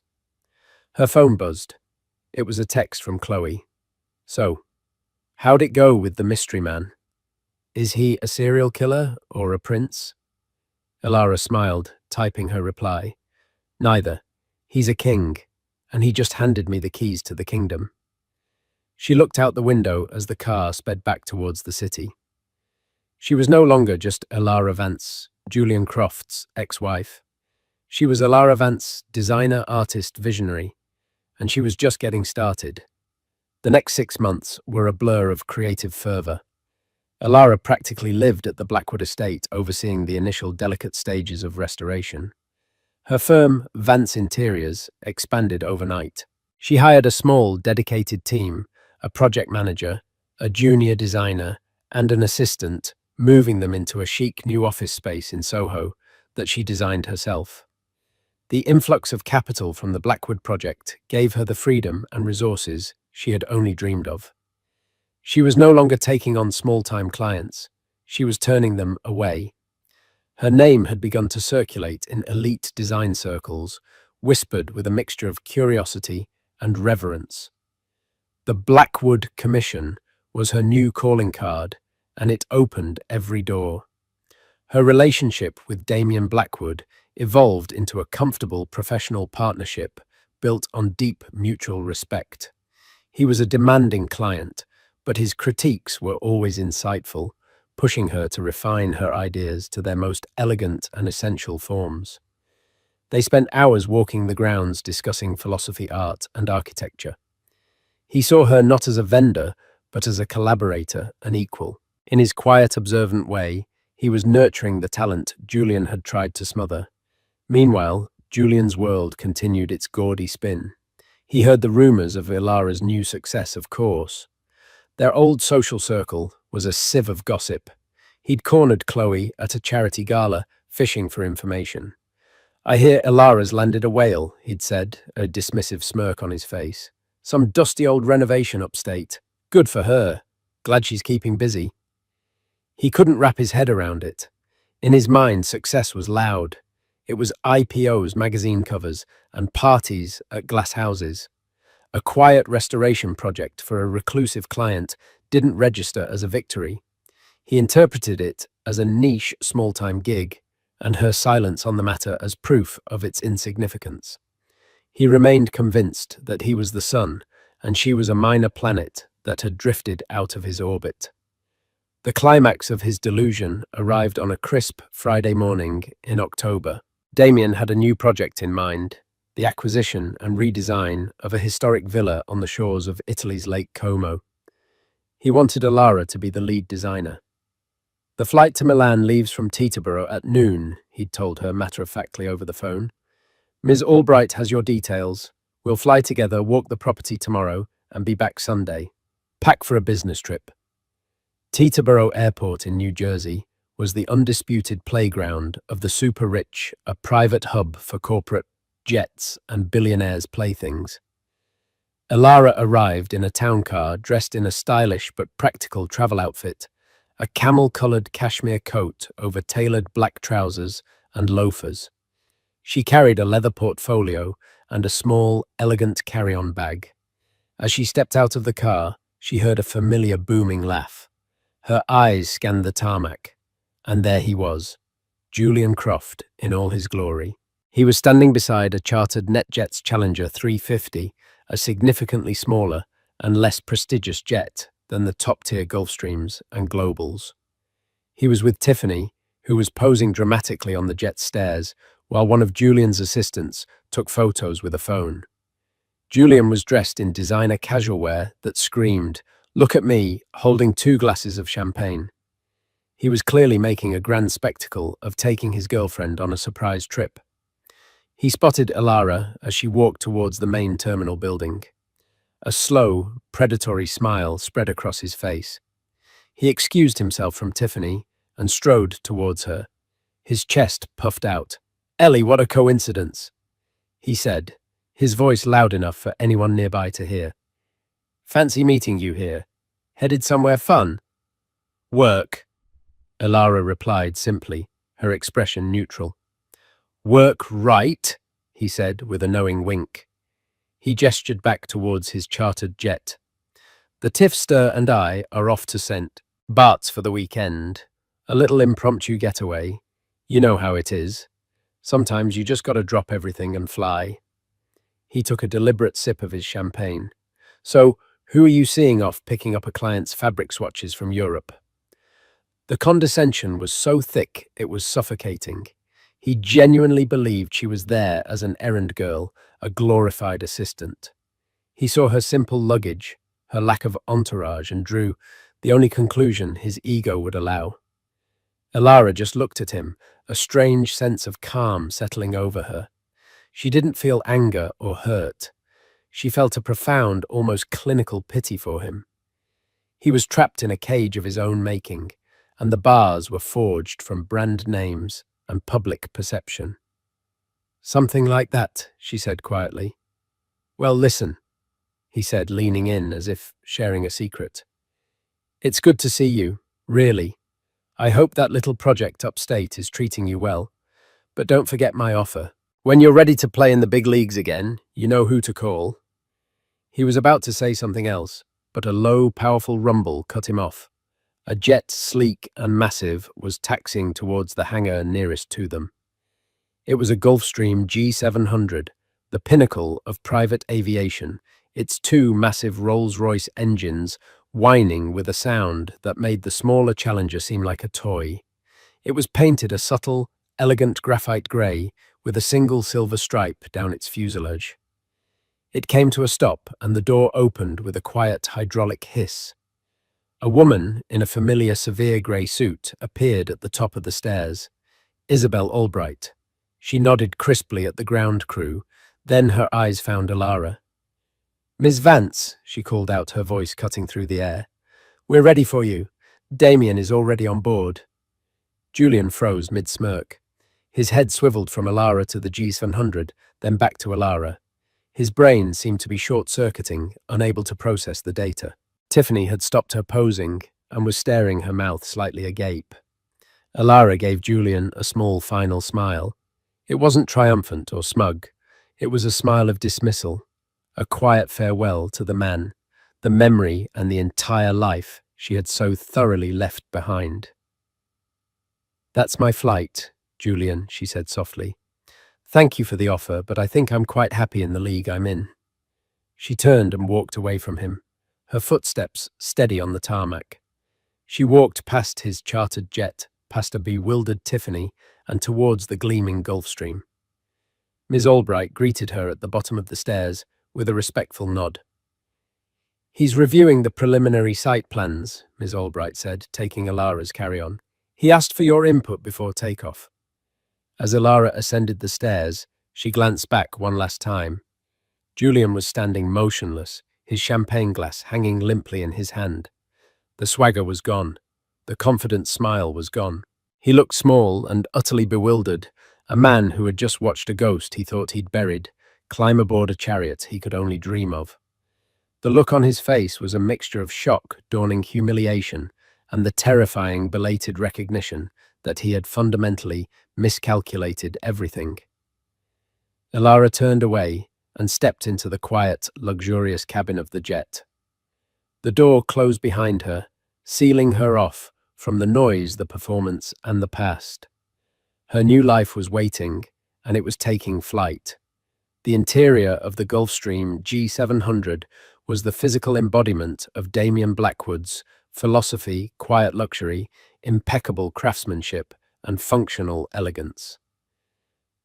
A: Her phone buzzed. It was a text from Chloe. So, how'd it go with the mystery man? Is he a serial killer or a prince? Alara smiled, typing her reply. Neither. He's a king, and he just handed me the keys to the kingdom. She looked out the window as the car sped back towards the city. She was no longer just Alara Vance, Julian Croft's ex-wife. She was Alara Vance, designer, artist, visionary, and she was just getting started. The next 6 months were a blur of creative fervor. Alara practically lived at the Blackwood estate, overseeing the initial delicate stages of restoration. Her firm, Vance Interiors, expanded overnight. She hired a small, dedicated team, a project manager, a junior designer, and an assistant, moving them into a chic new office space in Soho that she designed herself. The influx of capital from the Blackwood project gave her the freedom and resources she had only dreamed of. She was no longer taking on small-time clients. She was turning them away. Her name had begun to circulate in elite design circles, whispered with a mixture of curiosity and reverence. The Blackwood Commission was her new calling card, and it opened every door. Her relationship with Damian Blackwood evolved into a comfortable professional partnership built on deep mutual respect. He was a demanding client, but his critiques were always insightful, pushing her to refine her ideas to their most elegant and essential forms. They spent hours walking the grounds discussing philosophy, art, and architecture. He saw her not as a vendor, but as a collaborator, an equal. In his quiet, observant way, he was nurturing the talent Julian had tried to smother. Meanwhile, Julian's world continued its gaudy spin. He heard the rumors of Ilara's new success, of course. Their old social circle was a sieve of gossip. He'd cornered Chloe at a charity gala, fishing for information. I hear Ilara's landed a whale, he'd said, a dismissive smirk on his face. Some dusty old renovation upstate. Good for her. Glad she's keeping busy. He couldn't wrap his head around it. In his mind, success was loud. It was IPOs, magazine covers, and parties at glass houses. A quiet restoration project for a reclusive client didn't register as a victory. He interpreted it as a niche, small-time gig, and her silence on the matter as proof of its insignificance. He remained convinced that he was the sun, and she was a minor planet that had drifted out of his orbit. The climax of his delusion arrived on a crisp Friday morning in October. Damian had a new project in mind, the acquisition and redesign of a historic villa on the shores of Italy's Lake Como. He wanted Alara to be the lead designer. The flight to Milan leaves from Teterboro at noon, he'd told her matter-of-factly over the phone. Ms. Albright has your details. We'll fly together, walk the property tomorrow, and be back Sunday. Pack for a business trip. Teterboro Airport in New Jersey was the undisputed playground of the super-rich, a private hub for corporate jets and billionaires' playthings. Alara arrived in a town car dressed in a stylish but practical travel outfit, a camel-colored cashmere coat over tailored black trousers and loafers. She carried a leather portfolio and a small, elegant carry-on bag. As she stepped out of the car, she heard a familiar booming laugh. Her eyes scanned the tarmac, and there he was, Julian Croft in all his glory. He was standing beside a chartered NetJets Challenger 350, a significantly smaller and less prestigious jet than the top-tier Gulfstreams and Globals. He was with Tiffany, who was posing dramatically on the jet's stairs, while one of Julian's assistants took photos with a phone. Julian was dressed in designer casual wear that screamed, "Look at me," holding 2 glasses of champagne. He was clearly making a grand spectacle of taking his girlfriend on a surprise trip. He spotted Alara as she walked towards the main terminal building. A slow, predatory smile spread across his face. He excused himself from Tiffany and strode towards her. His chest puffed out. "Ellie, what a coincidence," he said, his voice loud enough for anyone nearby to hear. "Fancy meeting you here. Headed somewhere fun?" "Work," Alara replied simply, her expression neutral. "Work right," he said with a knowing wink. He gestured back towards his chartered jet. "The Tifster and I are off to St. Bart's for the weekend. A little impromptu getaway. You know how it is. Sometimes you just gotta drop everything and fly." He took a deliberate sip of his champagne. "So, who are you seeing off picking up a client's fabric swatches from Europe?" The condescension was so thick it was suffocating. He genuinely believed she was there as an errand girl, a glorified assistant. He saw her simple luggage, her lack of entourage, and drew the only conclusion his ego would allow. Alara just looked at him, a strange sense of calm settling over her. She didn't feel anger or hurt. She felt a profound, almost clinical pity for him. He was trapped in a cage of his own making, and the bars were forged from brand names and public perception. "Something like that," she said quietly. "Well, listen," he said, leaning in as if sharing a secret. "It's good to see you, really. I hope that little project upstate is treating you well. But don't forget my offer. When you're ready to play in the big leagues again, you know who to call." He was about to say something else, but a low, powerful rumble cut him off. A jet, sleek and massive, was taxiing towards the hangar nearest to them. It was a Gulfstream G700, the pinnacle of private aviation, its 2 massive Rolls-Royce engines whining with a sound that made the smaller Challenger seem like a toy. It was painted a subtle, elegant graphite grey with a single silver stripe down its fuselage. It came to a stop, and the door opened with a quiet hydraulic hiss. A woman in a familiar severe grey suit appeared at the top of the stairs. Isabel Albright. She nodded crisply at the ground crew, then her eyes found Alara. "Miss Vance," she called out, her voice cutting through the air. "We're ready for you. Damian is already on board." Julian froze mid-smirk. His head swiveled from Alara to the G700, then back to Alara. His brain seemed to be short-circuiting, unable to process the data. Tiffany had stopped her posing and was staring, her mouth slightly agape. Alara gave Julian a small final smile. It wasn't triumphant or smug. It was a smile of dismissal, a quiet farewell to the man, the memory and the entire life she had so thoroughly left behind. "That's my flight, Julian," she said softly. "Thank you for the offer, but I think I'm quite happy in the league I'm in." She turned and walked away from him, her footsteps steady on the tarmac. She walked past his chartered jet, past a bewildered Tiffany, and towards the gleaming Gulfstream. Ms. Albright greeted her at the bottom of the stairs with a respectful nod. "He's reviewing the preliminary site plans," Ms. Albright said, taking Alara's carry-on. "He asked for your input before takeoff." As Alara ascended the stairs, she glanced back one last time. Julian was standing motionless, his champagne glass hanging limply in his hand. The swagger was gone. The confident smile was gone. He looked small and utterly bewildered, a man who had just watched a ghost he thought he'd buried climb aboard a chariot he could only dream of. The look on his face was a mixture of shock, dawning humiliation, and the terrifying belated recognition that he had fundamentally miscalculated everything. Elara turned away and stepped into the quiet, luxurious cabin of the jet. The door closed behind her, sealing her off from the noise, the performance, and the past. Her new life was waiting, and it was taking flight. The interior of the Gulfstream G700 was the physical embodiment of Damian Blackwood's philosophy, quiet luxury, impeccable craftsmanship, and functional elegance.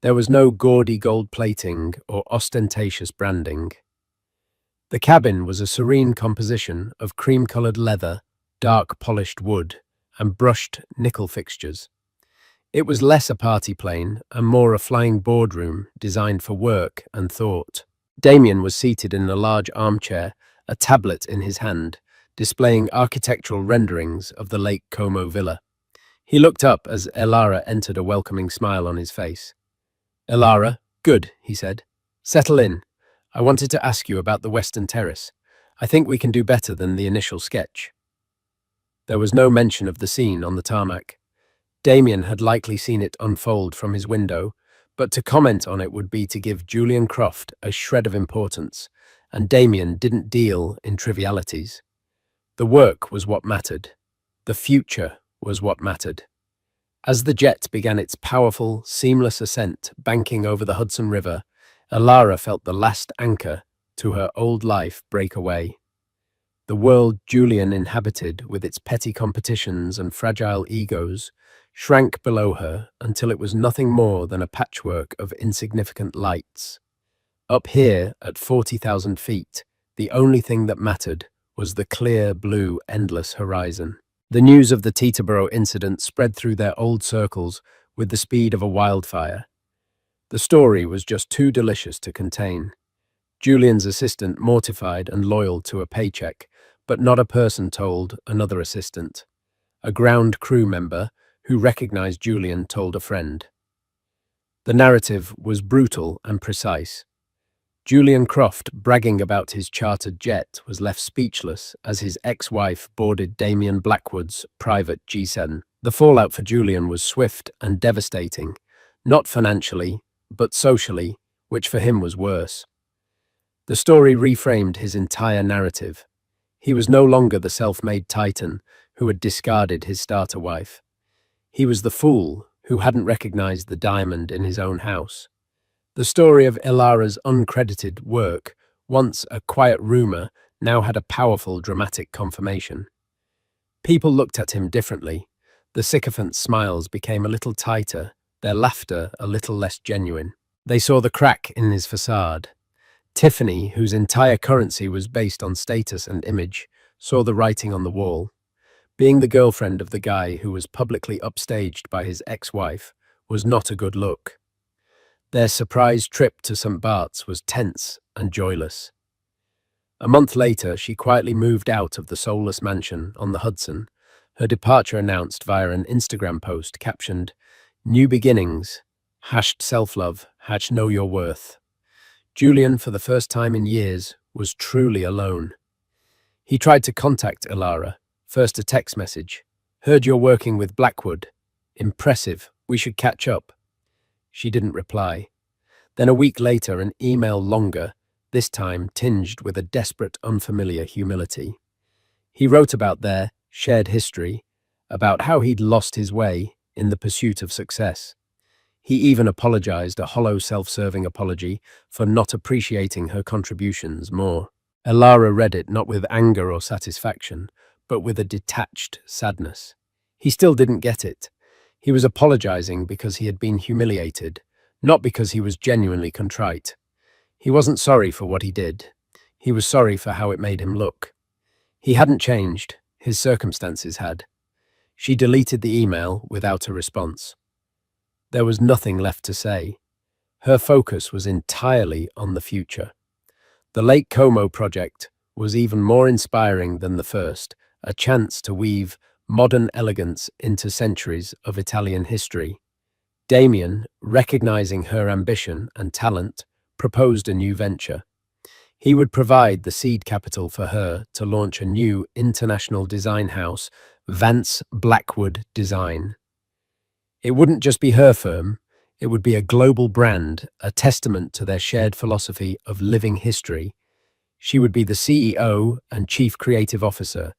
A: There was no gaudy gold plating or ostentatious branding. The cabin was a serene composition of cream-colored leather, dark polished wood, and brushed nickel fixtures. It was less a party plane and more a flying boardroom designed for work and thought. Damian was seated in a large armchair, a tablet in his hand, displaying architectural renderings of the Lake Como villa. He looked up as Elara entered, a welcoming smile on his face. "Elara, good," he said. "Settle in. I wanted to ask you about the Western Terrace. I think we can do better than the initial sketch." There was no mention of the scene on the tarmac. Damian had likely seen it unfold from his window, but to comment on it would be to give Julian Croft a shred of importance, and Damian didn't deal in trivialities. The work was what mattered. The future was what mattered. As the jet began its powerful, seamless ascent, banking over the Hudson River, Elara felt the last anchor to her old life break away. The world Julian inhabited, with its petty competitions and fragile egos, shrank below her until it was nothing more than a patchwork of insignificant lights. Up here, at 40,000 feet, the only thing that mattered was the clear, blue, endless horizon. The news of the Teterboro incident spread through their old circles with the speed of a wildfire. The story was just too delicious to contain. Julian's assistant mortified and loyal to a paycheck, but not a person told another assistant. A ground crew member who recognized Julian told a friend. The narrative was brutal and precise. Julian Croft, bragging about his chartered jet, was left speechless as his ex-wife boarded Damian Blackwood's private G7. The fallout for Julian was swift and devastating, not financially, but socially, which for him was worse. The story reframed his entire narrative. He was no longer the self-made titan who had discarded his starter wife. He was the fool who hadn't recognized the diamond in his own house. The story of Elara's uncredited work, once a quiet rumor, now had a powerful dramatic confirmation. People looked at him differently. The sycophant's smiles became a little tighter, their laughter a little less genuine. They saw the crack in his facade. Tiffany, whose entire currency was based on status and image, saw the writing on the wall. Being the girlfriend of the guy who was publicly upstaged by his ex-wife was not a good look. Their surprise trip to St. Bart's was tense and joyless. A month later, she quietly moved out of the soulless mansion on the Hudson, her departure announced via an Instagram post captioned, "New beginnings, #self-love, #know your worth." Julian, for the first time in years, was truly alone. He tried to contact Elara, first a text message. "Heard you're working with Blackwood. Impressive, we should catch up." She didn't reply. Then a week later, an email longer, this time tinged with a desperate, unfamiliar humility. He wrote about their shared history, about how he'd lost his way in the pursuit of success. He even apologized, a hollow, self-serving apology, for not appreciating her contributions more. Elara read it not with anger or satisfaction, but with a detached sadness. He still didn't get it. He was apologizing because he had been humiliated, not because he was genuinely contrite. He wasn't sorry for what he did. He was sorry for how it made him look. He hadn't changed. His circumstances had. She deleted the email without a response. There was nothing left to say. Her focus was entirely on the future. The Lake Como project was even more inspiring than the first, a chance to weave modern elegance into centuries of Italian history. Damian, recognizing her ambition and talent, proposed a new venture. He would provide the seed capital for her to launch a new international design house, Vance Blackwood Design. It wouldn't just be her firm, it would be a global brand, a testament to their shared philosophy of living history. She would be the CEO and Chief Creative Officer.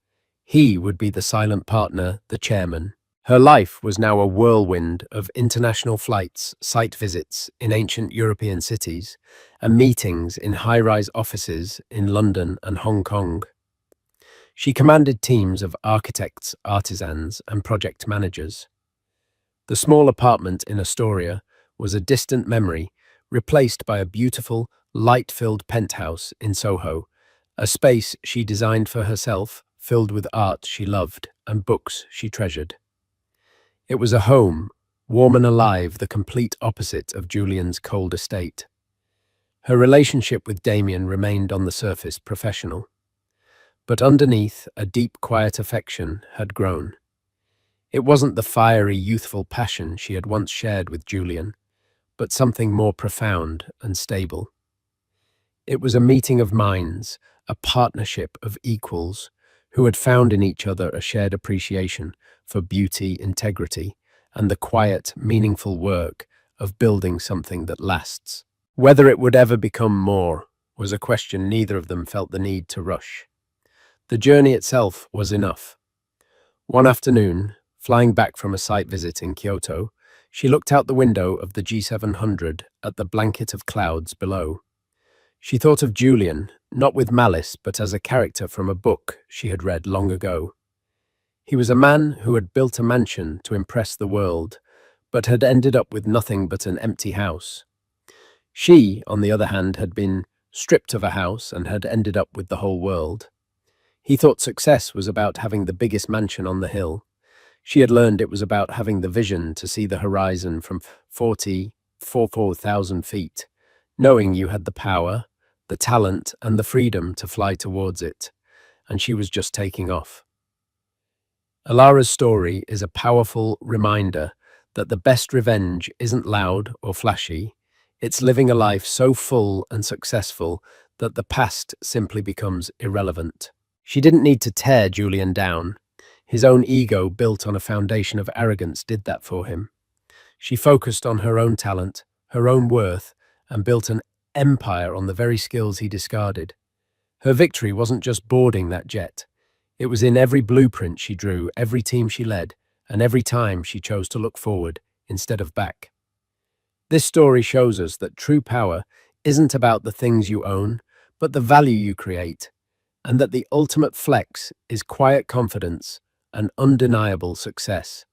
A: He would be the silent partner, the chairman. Her life was now a whirlwind of international flights, site visits in ancient European cities, and meetings in high-rise offices in London and Hong Kong. She commanded teams of architects, artisans, and project managers. The small apartment in Astoria was a distant memory, replaced by a beautiful, light-filled penthouse in Soho, a space she designed for herself, filled with art she loved and books she treasured. It was a home, warm and alive, the complete opposite of Julian's cold estate. Her relationship with Damian remained on the surface professional, but underneath a deep, quiet affection had grown. It wasn't the fiery, youthful passion she had once shared with Julian, but something more profound and stable. It was a meeting of minds, a partnership of equals, who had found in each other a shared appreciation for beauty, integrity, and the quiet, meaningful work of building something that lasts. Whether it would ever become more was a question neither of them felt the need to rush. The journey itself was enough. One afternoon, flying back from a site visit in Kyoto, she looked out the window of the G700 at the blanket of clouds below. She thought of Julian, not with malice, but as a character from a book she had read long ago. He was a man who had built a mansion to impress the world, but had ended up with nothing but an empty house. She, on the other hand, had been stripped of a house and had ended up with the whole world. He thought success was about having the biggest mansion on the hill. She had learned it was about having the vision to see the horizon from 44,000 feet, knowing you had the power, the talent, and the freedom to fly towards it, and she was just taking off. Alara's story is a powerful reminder that the best revenge isn't loud or flashy, it's living a life so full and successful that the past simply becomes irrelevant. She didn't need to tear Julian down. His own ego, built on a foundation of arrogance, did that for him. She focused on her own talent, her own worth, and built an empire on the very skills he discarded. Her victory wasn't just boarding that jet. It was in every blueprint she drew, every team she led, and every time she chose to look forward instead of back. This story shows us that true power isn't about the things you own, but the value you create, and that the ultimate flex is quiet confidence and undeniable success.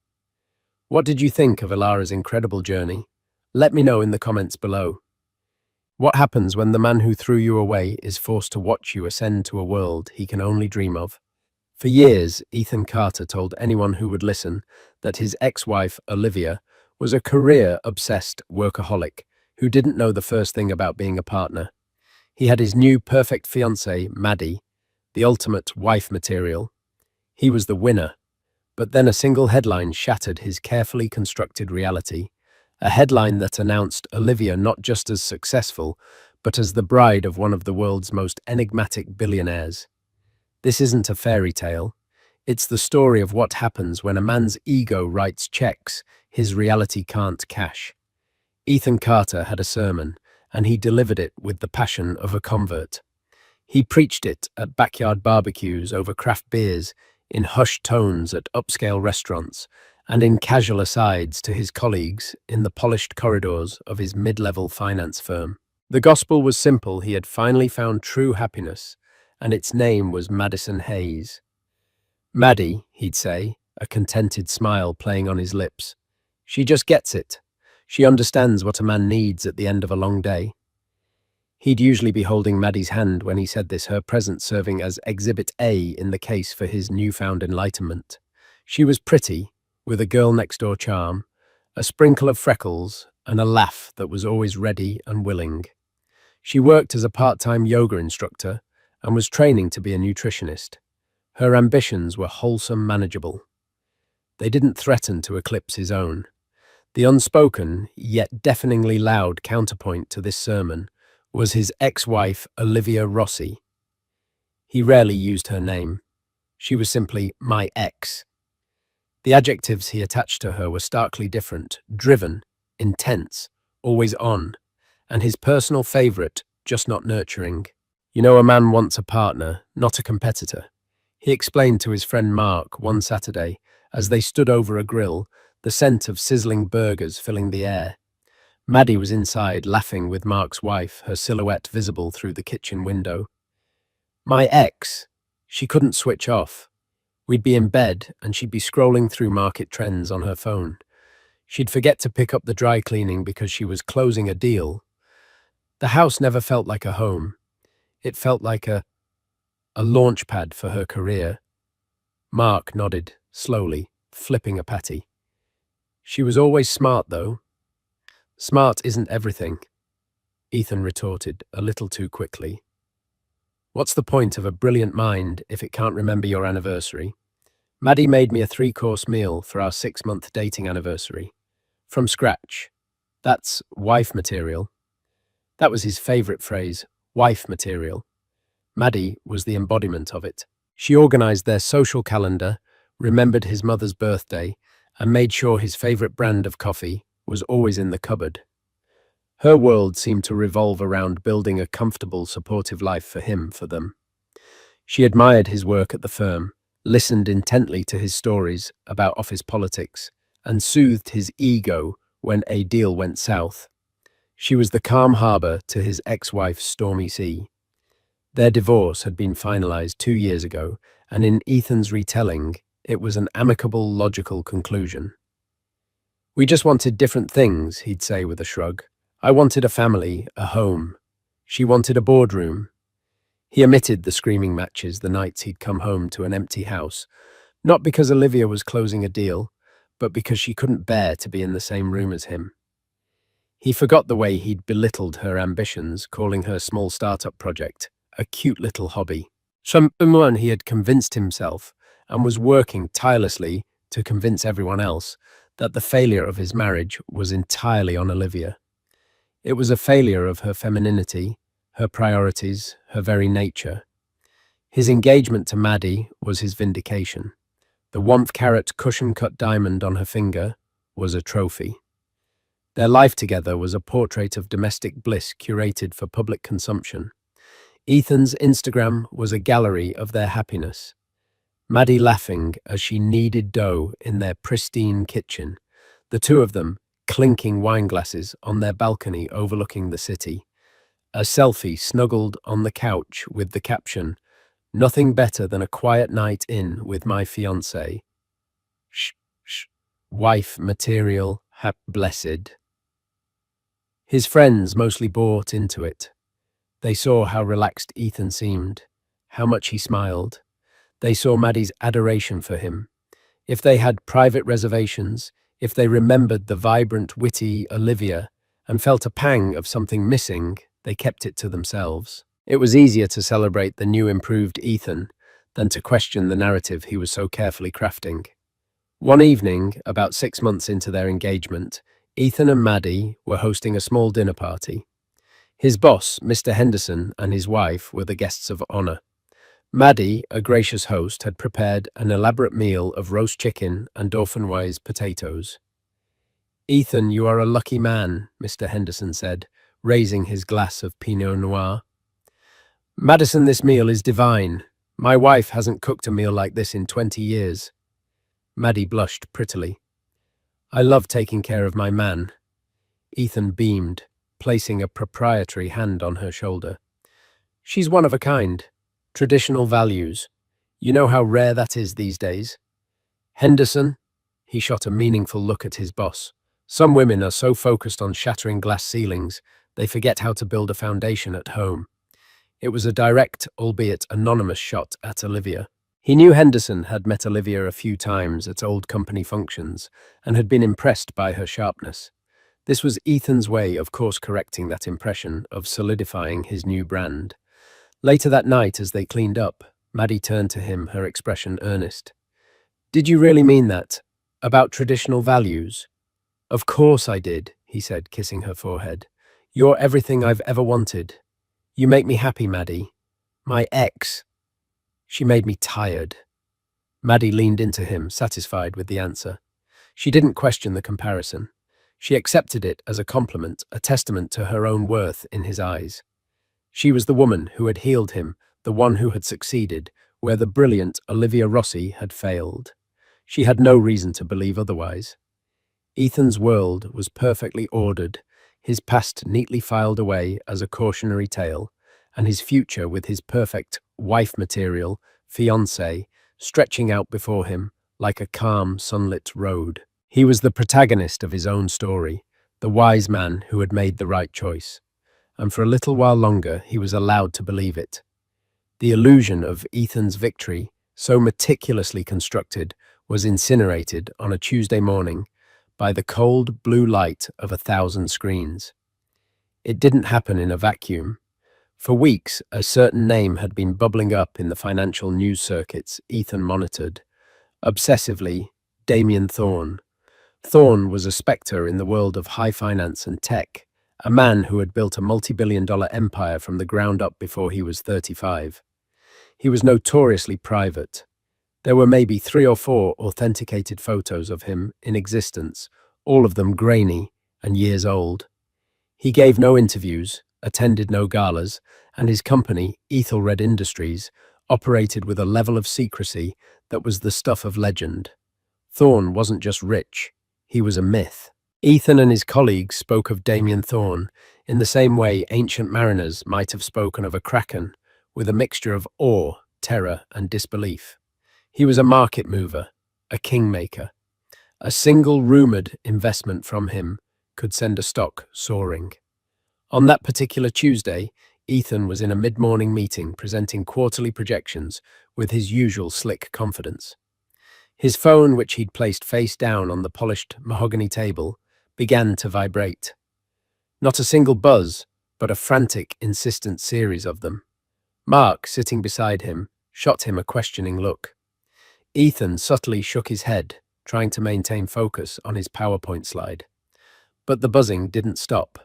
A: What did you think of Alara's incredible journey? Let me know in the comments below. What happens when the man who threw you away is forced to watch you ascend to a world he can only dream of? For years, Ethan Carter told anyone who would listen that his ex-wife, Olivia, was a career-obsessed workaholic who didn't know the first thing about being a partner. He had his new perfect fiancée, Maddie, the ultimate wife material. He was the winner. But then a single headline shattered his carefully constructed reality, a headline that announced Olivia not just as successful, but as the bride of one of the world's most enigmatic billionaires. This isn't a fairy tale. It's the story of what happens when a man's ego writes checks his reality can't cash. Ethan Carter had a sermon, and he delivered it with the passion of a convert. He preached it at backyard barbecues over craft beers, in hushed tones at upscale restaurants, and in casual asides to his colleagues in the polished corridors of his mid-level finance firm. The gospel was simple. He had finally found true happiness, and its name was Madison Hayes. Maddie, he'd say, a contented smile playing on his lips. She just gets it. She understands what a man needs at the end of a long day. He'd usually be holding Maddie's hand when he said this, her presence serving as Exhibit A in the case for his newfound enlightenment. She was pretty, with a girl-next-door charm, a sprinkle of freckles, and a laugh that was always ready and willing. She worked as a part-time yoga instructor and was training to be a nutritionist. Her ambitions were wholesome, manageable. They didn't threaten to eclipse his own. The unspoken, yet deafeningly loud counterpoint to this sermon was his ex-wife, Olivia Rossi. He rarely used her name. She was simply my ex. The adjectives he attached to her were starkly different: driven, intense, always on, and his personal favorite, just not nurturing. You know, a man wants a partner, not a competitor. He explained to his friend Mark one Saturday as they stood over a grill, the scent of sizzling burgers filling the air. Maddie was inside, laughing with Mark's wife, her silhouette visible through the kitchen window. My ex. She couldn't switch off. We'd be in bed, and she'd be scrolling through market trends on her phone. She'd forget to pick up the dry cleaning because she was closing a deal. The house never felt like a home. It felt like a launch pad for her career. Mark nodded, slowly, flipping a patty. She was always smart, though. Smart isn't everything, Ethan retorted, a little too quickly. What's the point of a brilliant mind if it can't remember your anniversary? Maddie made me a 3-course meal for our 6-month dating anniversary. From scratch. That's wife material. That was his favorite phrase, wife material. Maddie was the embodiment of it. She organized their social calendar, remembered his mother's birthday, and made sure his favorite brand of coffee was always in the cupboard. Her world seemed to revolve around building a comfortable, supportive life for them. She admired his work at the firm, listened intently to his stories about office politics, and soothed his ego when a deal went south. She was the calm harbor to his ex-wife's stormy sea. Their divorce had been finalized 2 years ago, and in Ethan's retelling, it was an amicable, logical conclusion. We just wanted different things, he'd say with a shrug. I wanted a family, a home. She wanted a boardroom. He omitted the screaming matches the nights he'd come home to an empty house, not because Olivia was closing a deal, but because she couldn't bear to be in the same room as him. He forgot the way he'd belittled her ambitions, calling her small startup project a cute little hobby. Someone he had convinced himself, and was working tirelessly to convince everyone else, that the failure of his marriage was entirely on Olivia. It was a failure of her femininity, her priorities, her very nature. His engagement to Maddie was his vindication. The 1-carat cushion-cut diamond on her finger was a trophy. Their life together was a portrait of domestic bliss curated for public consumption. Ethan's Instagram was a gallery of their happiness. Maddie laughing as she kneaded dough in their pristine kitchen, the two of them clinking wine glasses on their balcony overlooking the city. A selfie snuggled on the couch with the caption, "Nothing better than a quiet night in with my fiancé. Wife material, blessed." His friends mostly bought into it. They saw how relaxed Ethan seemed, how much he smiled. They saw Maddie's adoration for him. If they had private reservations, if they remembered the vibrant, witty Olivia and felt a pang of something missing, they kept it to themselves. It was easier to celebrate the new improved Ethan than to question the narrative he was so carefully crafting. One evening, about 6 months into their engagement, Ethan and Maddie were hosting a small dinner party. His boss, Mr. Henderson, and his wife were the guests of honor. Maddie, a gracious host, had prepared an elaborate meal of roast chicken and Dauphinoise potatoes. "Ethan, you are a lucky man," Mr. Henderson said, raising his glass of Pinot Noir. "Madison, this meal is divine. My wife hasn't cooked a meal like this in 20 years. Maddie blushed prettily. "I love taking care of my man." Ethan beamed, placing a proprietary hand on her shoulder. "She's one of a kind. Traditional values. You know how rare that is these days." "Henderson?" He shot a meaningful look at his boss. "Some women are so focused on shattering glass ceilings, they forget how to build a foundation at home." It was a direct, albeit anonymous shot at Olivia. He knew Henderson had met Olivia a few times at old company functions and had been impressed by her sharpness. This was Ethan's way of course-correcting that impression, of solidifying his new brand. Later that night, as they cleaned up, Maddie turned to him, her expression earnest. "Did you really mean that? About traditional values?" "Of course I did," he said, kissing her forehead. "You're everything I've ever wanted. You make me happy, Maddie. My ex. She made me tired. Maddie leaned into him, satisfied with the answer. She didn't question the comparison. She accepted it as a compliment, a testament to her own worth in his eyes. She was the woman who had healed him, the one who had succeeded, where the brilliant Olivia Rossi had failed. She had no reason to believe otherwise. Ethan's world was perfectly ordered, his past neatly filed away as a cautionary tale, and his future with his perfect wife material, fiancée, stretching out before him like a calm, sunlit road. He was the protagonist of his own story, the wise man who had made the right choice. And for a little while longer he was allowed to believe it. The illusion of Ethan's victory, so meticulously constructed, was incinerated on a Tuesday morning by the cold blue light of 1,000 screens. It didn't happen in a vacuum. For weeks, a certain name had been bubbling up in the financial news circuits Ethan monitored. Obsessively, Damian Thorne. Thorne was a spectre in the world of high finance and tech, a man who had built a multi-billion-dollar empire from the ground up before he was 35. He was notoriously private. There were maybe 3 or 4 authenticated photos of him in existence, all of them grainy and years old. He gave no interviews, attended no galas, and his company, Ethelred Industries, operated with a level of secrecy that was the stuff of legend. Thorne wasn't just rich, he was a myth. Ethan and his colleagues spoke of Damian Thorne in the same way ancient mariners might have spoken of a kraken, with a mixture of awe, terror, and disbelief. He was a market mover, a kingmaker. A single rumoured investment from him could send a stock soaring. On that particular Tuesday, Ethan was in a mid-morning meeting presenting quarterly projections with his usual slick confidence. His phone, which he'd placed face down on the polished mahogany table, began to vibrate. Not a single buzz, but a frantic, insistent series of them. Mark, sitting beside him, shot him a questioning look. Ethan subtly shook his head, trying to maintain focus on his PowerPoint slide. But the buzzing didn't stop.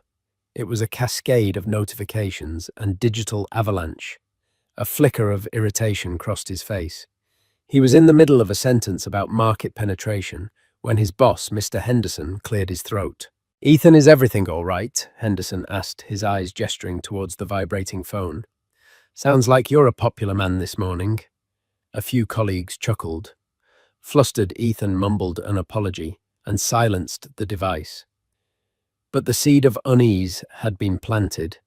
A: It was a cascade of notifications and digital avalanche. A flicker of irritation crossed his face. He was in the middle of a sentence about market penetration when his boss, Mr. Henderson, cleared his throat. "Ethan, is everything all right?" Henderson asked, his eyes gesturing towards the vibrating phone. "Sounds like you're a popular man this morning." A few colleagues chuckled. Flustered, Ethan mumbled an apology and silenced the device. But the seed of unease had been planted.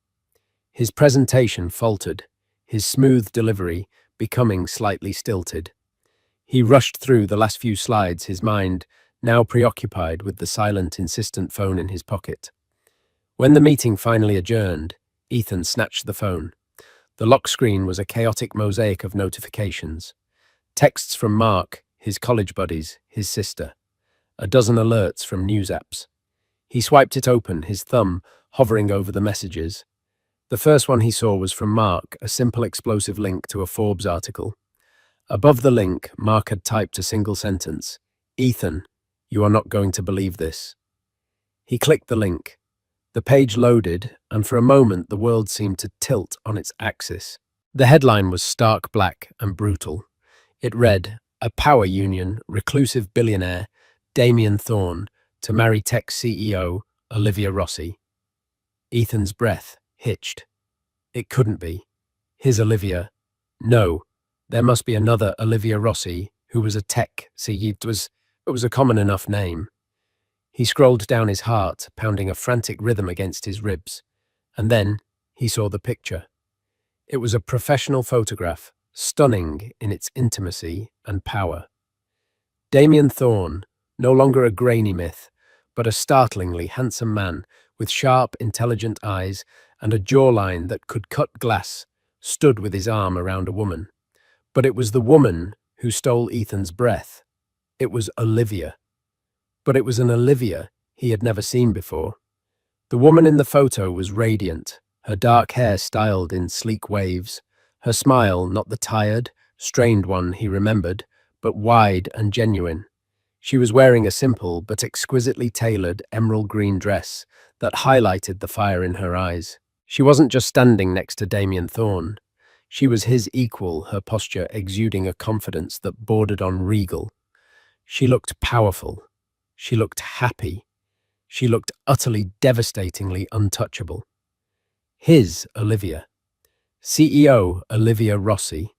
A: His presentation faltered, his smooth delivery becoming slightly stilted. He rushed through the last few slides, his mind now preoccupied with the silent, insistent phone in his pocket. When the meeting finally adjourned, Ethan snatched the phone. The lock screen was a chaotic mosaic of notifications. Texts from Mark, his college buddies, his sister. A dozen alerts from news apps. He swiped it open, his thumb hovering over the messages. The first one he saw was from Mark, a simple explosive link to a Forbes article. Above the link, Mark had typed a single sentence. "Ethan, you are not going to believe this." He clicked the link. The page loaded, and for a moment the world seemed to tilt on its axis. The headline was stark black and brutal. It read, "A power union, reclusive billionaire, Damian Thorne, to marry tech CEO, Olivia Rossi." Ethan's breath hitched. It couldn't be. His Olivia. No, there must be another Olivia Rossi who was a tech CEO. It was a common enough name. He scrolled down his heart, pounding a frantic rhythm against his ribs. And then he saw the picture. It was a professional photograph, stunning in its intimacy and power. Damian Thorne, no longer a grainy myth, but a startlingly handsome man with sharp, intelligent eyes and a jawline that could cut glass, stood with his arm around a woman. But it was the woman who stole Ethan's breath. It was Olivia. But it was an Olivia he had never seen before. The woman in the photo was radiant, her dark hair styled in sleek waves, her smile not the tired, strained one he remembered, but wide and genuine. She was wearing a simple but exquisitely tailored emerald green dress that highlighted the fire in her eyes. She wasn't just standing next to Damian Thorne. She was his equal, her posture exuding a confidence that bordered on regal. She looked powerful. She looked happy. She looked utterly devastatingly untouchable. His Olivia. CEO Olivia Rossi.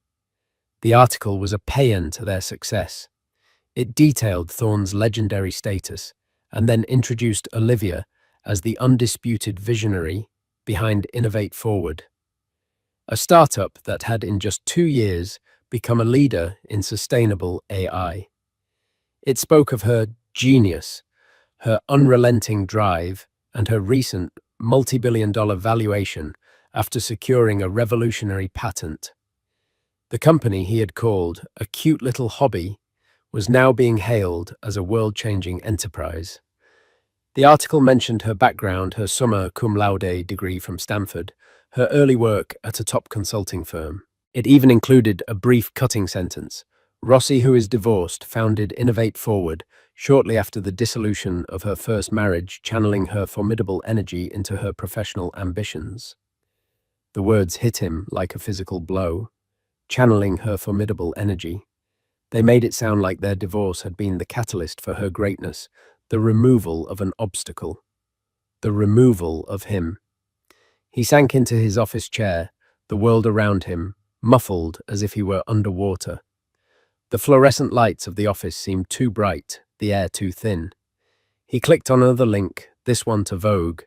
A: The article was a paean to their success. It detailed Thorne's legendary status and then introduced Olivia as the undisputed visionary behind Innovate Forward, a startup that had in just 2 years become a leader in sustainable AI. It spoke of her genius, her unrelenting drive, and her recent multi-billion-dollar valuation after securing a revolutionary patent. The company he had called a cute little hobby was now being hailed as a world-changing enterprise. The article mentioned her background, her summa cum laude degree from Stanford, her early work at a top consulting firm. It even included a brief cutting sentence. Rossi, who is divorced, founded Innovate Forward shortly after the dissolution of her first marriage, channeling her formidable energy into her professional ambitions. The words hit him like a physical blow. Channeling her formidable energy. They made it sound like their divorce had been the catalyst for her greatness, the removal of an obstacle, the removal of him. He sank into his office chair, the world around him, muffled as if he were underwater. The fluorescent lights of the office seemed too bright, the air too thin. He clicked on another link, this one to Vogue.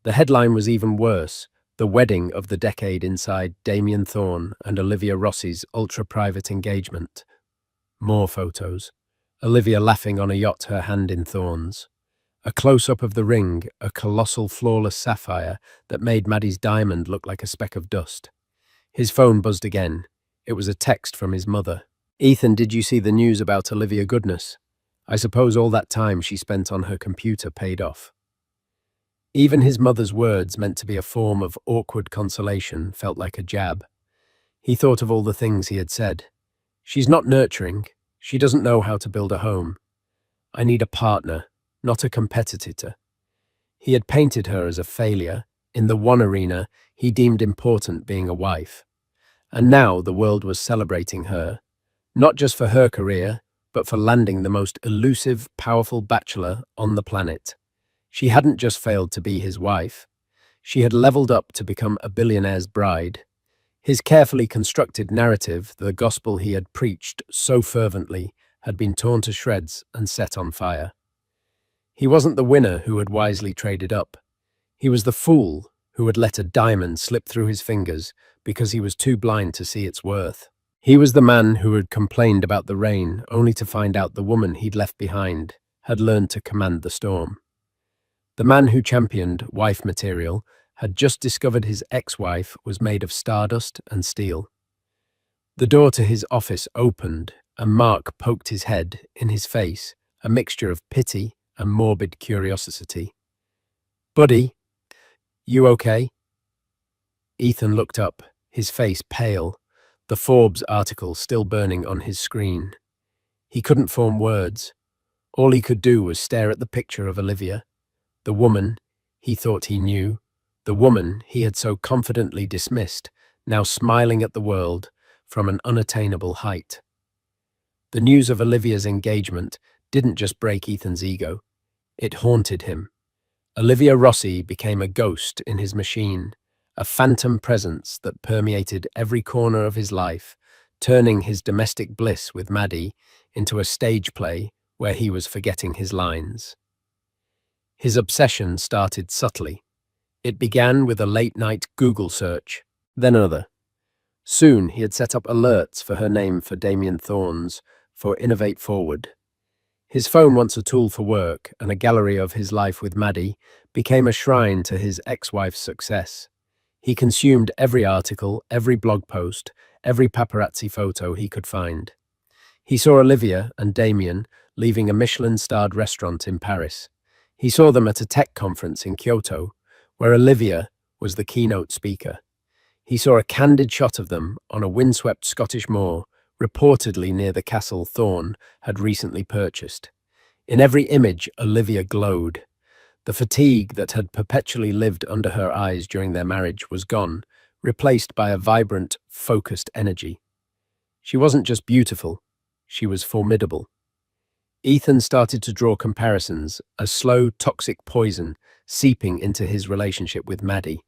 A: The headline was even worse, the wedding of the decade inside Damian Thorne and Olivia Rossi's ultra-private engagement. More photos. Olivia laughing on a yacht, her hand in Thorne's. A close-up of the ring, a colossal flawless sapphire that made Maddie's diamond look like a speck of dust. His phone buzzed again. It was a text from his mother. "Ethan, did you see the news about Olivia Goodness? I suppose all that time she spent on her computer paid off." Even his mother's words, meant to be a form of awkward consolation, felt like a jab. He thought of all the things he had said. "She's not nurturing. She doesn't know how to build a home. I need a partner, not a competitor." He had painted her as a failure in the one arena he deemed important, being a wife. And now the world was celebrating her, not just for her career, but for landing the most elusive, powerful bachelor on the planet. She hadn't just failed to be his wife. She had leveled up to become a billionaire's bride. His carefully constructed narrative, the gospel he had preached so fervently, had been torn to shreds and set on fire. He wasn't the winner who had wisely traded up. He was the fool who had let a diamond slip through his fingers because he was too blind to see its worth. He was the man who had complained about the rain, only to find out the woman he'd left behind had learned to command the storm. The man who championed wife material had just discovered his ex-wife was made of stardust and steel. The door to his office opened, and Mark poked his head in his face, a mixture of pity and morbid curiosity. "Buddy, you okay?" Ethan looked up, his face pale, the Forbes article still burning on his screen. He couldn't form words. All he could do was stare at the picture of Olivia, the woman he thought he knew, the woman he had so confidently dismissed, now smiling at the world from an unattainable height. The news of Olivia's engagement didn't just break Ethan's ego, it haunted him. Olivia Rossi became a ghost in his machine, a phantom presence that permeated every corner of his life, turning his domestic bliss with Maddie into a stage play where he was forgetting his lines. His obsession started subtly. It began with a late-night Google search, then another. Soon he had set up alerts for her name for Damian Thorne's, for Innovate Forward. His phone, once a tool for work and a gallery of his life with Maddie, became a shrine to his ex-wife's success. He consumed every article, every blog post, every paparazzi photo he could find. He saw Olivia and Damian leaving a Michelin-starred restaurant in Paris. He saw them at a tech conference in Kyoto, where Olivia was the keynote speaker. He saw a candid shot of them on a windswept Scottish moor, reportedly near the castle Thorne had recently purchased. In every image, Olivia glowed. The fatigue that had perpetually lived under her eyes during their marriage was gone, replaced by a vibrant, focused energy. She wasn't just beautiful, she was formidable. Ethan started to draw comparisons, a slow, toxic poison seeping into his relationship with Maddie.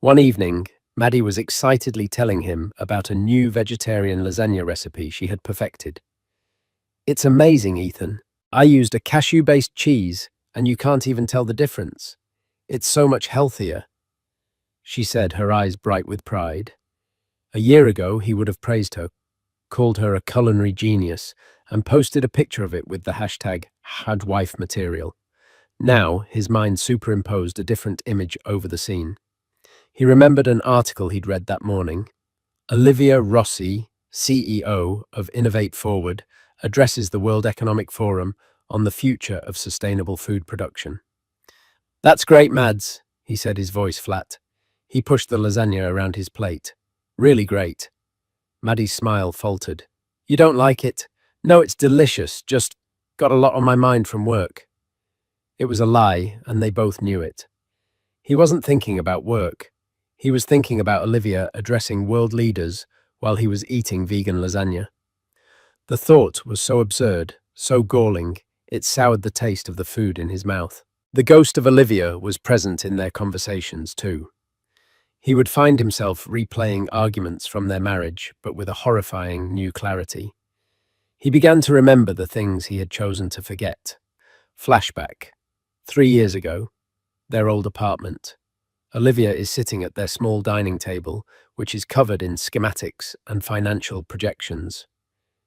A: One evening, Maddie was excitedly telling him about a new vegetarian lasagna recipe she had perfected. "It's amazing, Ethan. I used a cashew-based cheese, and you can't even tell the difference. It's so much healthier," she said, her eyes bright with pride. A year ago, he would have praised her, called her a culinary genius, and posted a picture of it with the hashtag #HadWifeMaterial. Now, his mind superimposed a different image over the scene. He remembered an article he'd read that morning. Olivia Rossi, CEO of Innovate Forward, addresses the World Economic Forum on the future of sustainable food production. "That's great, Mads," he said, his voice flat. He pushed the lasagna around his plate. "Really great." Maddie's smile faltered. "You don't like it?" "No, it's delicious, just got a lot on my mind from work." It was a lie, and they both knew it. He wasn't thinking about work. He was thinking about Olivia addressing world leaders while he was eating vegan lasagna. The thought was so absurd, so galling, it soured the taste of the food in his mouth. The ghost of Olivia was present in their conversations too. He would find himself replaying arguments from their marriage, but with a horrifying new clarity. He began to remember the things he had chosen to forget. Flashback. 3 years ago, their old apartment. Olivia is sitting at their small dining table, which is covered in schematics and financial projections.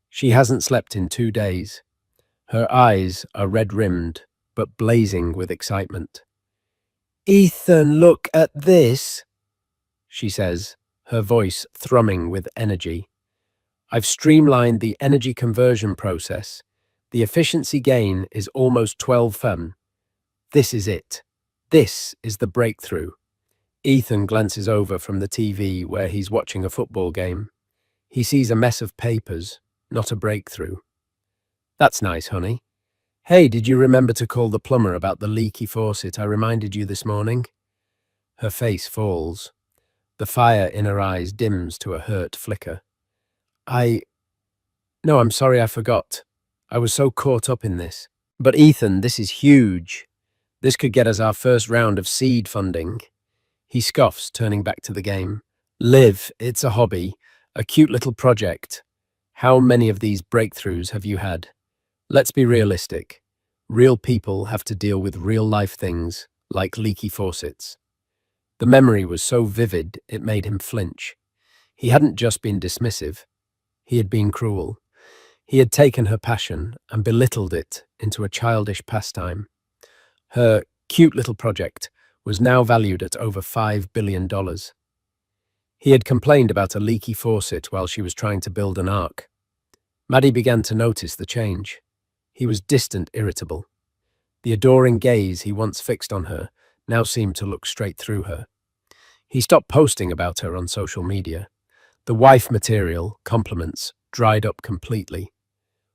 A: She hasn't slept in 2 days. Her eyes are red-rimmed, but blazing with excitement. "Ethan, look at this," she says, her voice thrumming with energy. "I've streamlined the energy conversion process. The efficiency gain is almost 12 This is it. This is the breakthrough." Ethan glances over from the TV where he's watching a football game. He sees a mess of papers, not a breakthrough. "That's nice, honey. Hey, did you remember to call the plumber about the leaky faucet I reminded you this morning?" Her face falls. The fire in her eyes dims to a hurt flicker. No, I'm sorry, I forgot. I was so caught up in this." "But Ethan, this is huge. This could get us our first round of seed funding." He scoffs, turning back to the game. "Liv, it's a hobby, a cute little project. How many of these breakthroughs have you had? Let's be realistic. Real people have to deal with real-life things, like leaky faucets." The memory was so vivid, it made him flinch. He hadn't just been dismissive. He had been cruel. He had taken her passion and belittled it into a childish pastime. Her cute little project was now valued at over $5 billion. He had complained about a leaky faucet while she was trying to build an ark. Maddie began to notice the change. He was distant, irritable. The adoring gaze he once fixed on her now seemed to look straight through her. He stopped posting about her on social media. The wife material, compliments, dried up completely.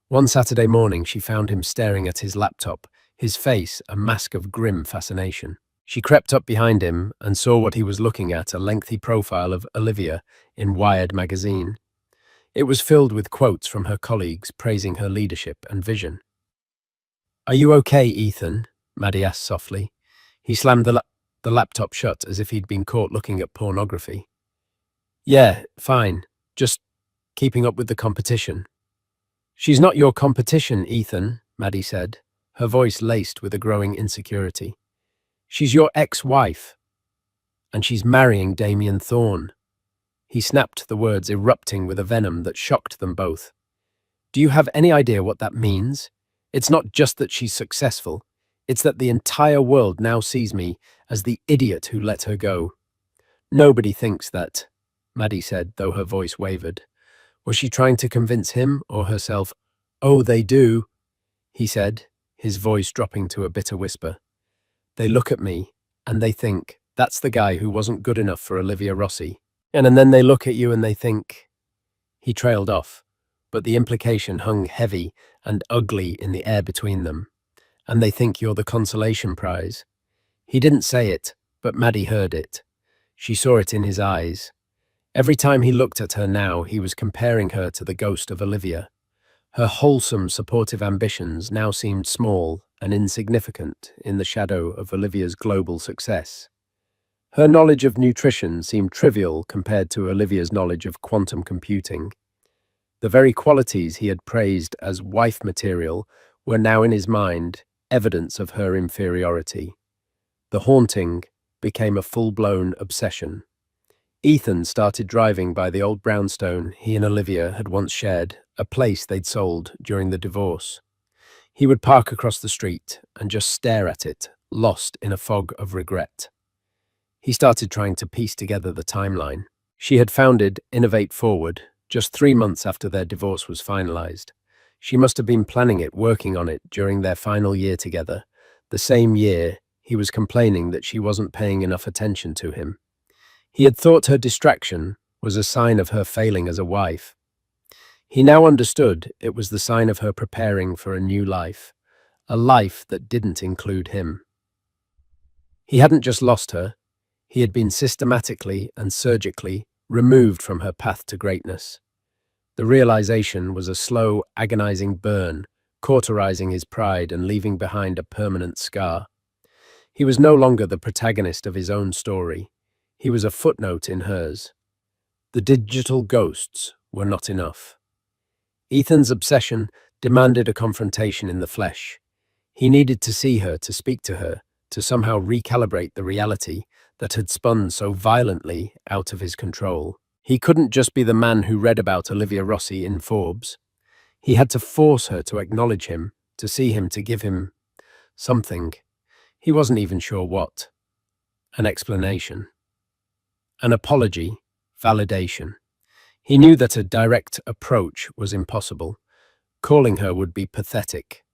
A: One Saturday morning, she found him staring at his laptop, his face a mask of grim fascination. She crept up behind him and saw what he was looking at, a lengthy profile of Olivia in Wired magazine. It was filled with quotes from her colleagues praising her leadership and vision. "Are you okay, Ethan?" Maddie asked softly. He slammed the laptop shut as if he'd been caught looking at pornography. "Yeah, fine. Just keeping up with the competition." "She's not your competition, Ethan," Maddie said, her voice laced with a growing insecurity. "She's your ex-wife, and she's marrying Damian Thorne." He snapped the words, erupting with a venom that shocked them both. "Do you have any idea what that means? It's not just that she's successful. It's that the entire world now sees me as the idiot who let her go." "Nobody thinks that," Maddie said, though her voice wavered. Was she trying to convince him or herself? "Oh, they do," he said, his voice dropping to a bitter whisper. "They look at me, and they think, that's the guy who wasn't good enough for Olivia Rossi. And then they look at you and they think..." He trailed off, but the implication hung heavy and ugly in the air between them. and they think you're the consolation prize. He didn't say it, but Maddie heard it. She saw it in his eyes. Every time he looked at her now, he was comparing her to the ghost of Olivia. Her wholesome, supportive ambitions now seemed small and insignificant in the shadow of Olivia's global success. Her knowledge of nutrition seemed trivial compared to Olivia's knowledge of quantum computing. The very qualities he had praised as wife material were now in his mind evidence of her inferiority. The haunting became a full-blown obsession. Ethan started driving by the old brownstone he and Olivia had once shared, a place they'd sold during the divorce. He would park across the street and just stare at it, lost in a fog of regret. He started trying to piece together the timeline. She had founded Innovate Forward just 3 months after their divorce was finalized. She must have been planning it, working on it during their final year together. The same year, he was complaining that she wasn't paying enough attention to him. He had thought her distraction was a sign of her failing as a wife. He now understood it was the sign of her preparing for a new life, a life that didn't include him. He hadn't just lost her, he had been systematically and surgically removed from her path to greatness. The realization was a slow, agonizing burn, cauterizing his pride and leaving behind a permanent scar. He was no longer the protagonist of his own story. He was a footnote in hers. The digital ghosts were not enough. Ethan's obsession demanded a confrontation in the flesh. He needed to see her, to speak to her, to somehow recalibrate the reality that had spun so violently out of his control. He couldn't just be the man who read about Olivia Rossi in Forbes. He had to force her to acknowledge him, to see him, to give him something. He wasn't even sure what. An explanation. An apology. Validation. He knew that a direct approach was impossible. Calling her would be pathetic.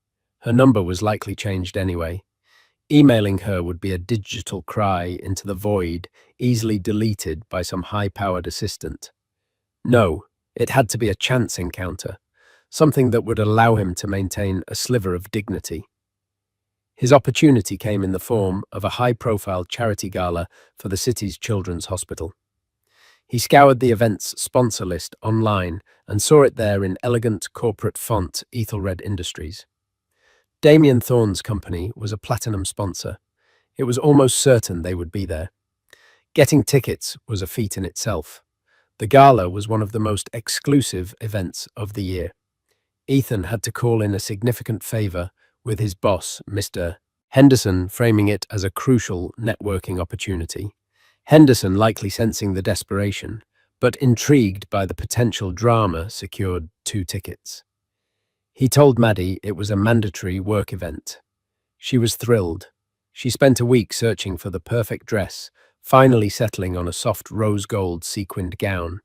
A: Her number was likely changed anyway. Emailing her would be a digital cry into the void, easily deleted by some high-powered assistant. No, it had to be a chance encounter, something that would allow him to maintain a sliver of dignity. His opportunity came in the form of a high-profile charity gala for the city's children's hospital. He scoured the event's sponsor list online and saw it there in elegant corporate font, Ethelred Industries. Damian Thorne's company was a platinum sponsor. It was almost certain they would be there. Getting tickets was a feat in itself. The gala was one of the most exclusive events of the year. Ethan had to call in a significant favor with his boss, Mr. Henderson, framing it as a crucial networking opportunity. Henderson, likely sensing the desperation, but intrigued by the potential drama, secured 2 tickets. He told Maddie it was a mandatory work event. She was thrilled. She spent a week searching for the perfect dress, finally settling on a soft rose gold sequined gown.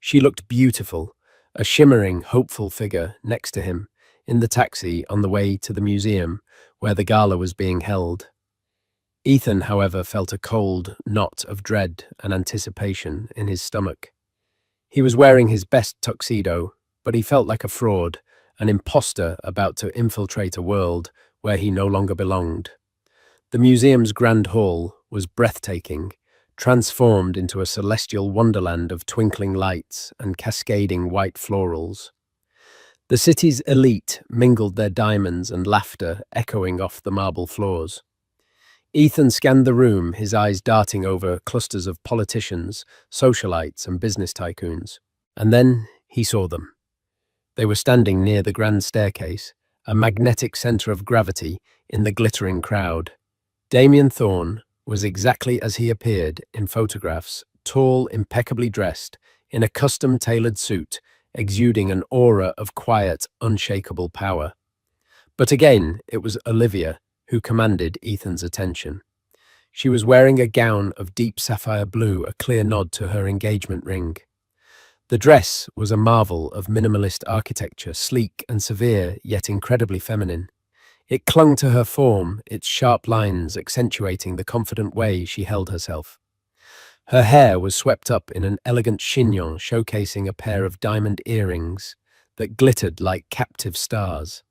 A: She looked beautiful, a shimmering, hopeful figure next to him in the taxi on the way to the museum where the gala was being held. Ethan, however, felt a cold knot of dread and anticipation in his stomach. He was wearing his best tuxedo, but he felt like a fraud, an imposter about to infiltrate a world where he no longer belonged. The museum's grand hall was breathtaking, transformed into a celestial wonderland of twinkling lights and cascading white florals. The city's elite mingled their diamonds and laughter echoing off the marble floors. Ethan scanned the room, his eyes darting over clusters of politicians, socialites, and business tycoons. And then he saw them. They were standing near the grand staircase, a magnetic center of gravity in the glittering crowd. Damian Thorne was exactly as he appeared in photographs, tall, impeccably dressed, in a custom-tailored suit, exuding an aura of quiet, unshakable power. But again, it was Olivia who commanded Ethan's attention. She was wearing a gown of deep sapphire blue, a clear nod to her engagement ring. The dress was a marvel of minimalist architecture, sleek and severe, yet incredibly feminine. It clung to her form, its sharp lines accentuating the confident way she held herself. Her hair was swept up in an elegant chignon, showcasing a pair of diamond earrings that glittered like captive stars.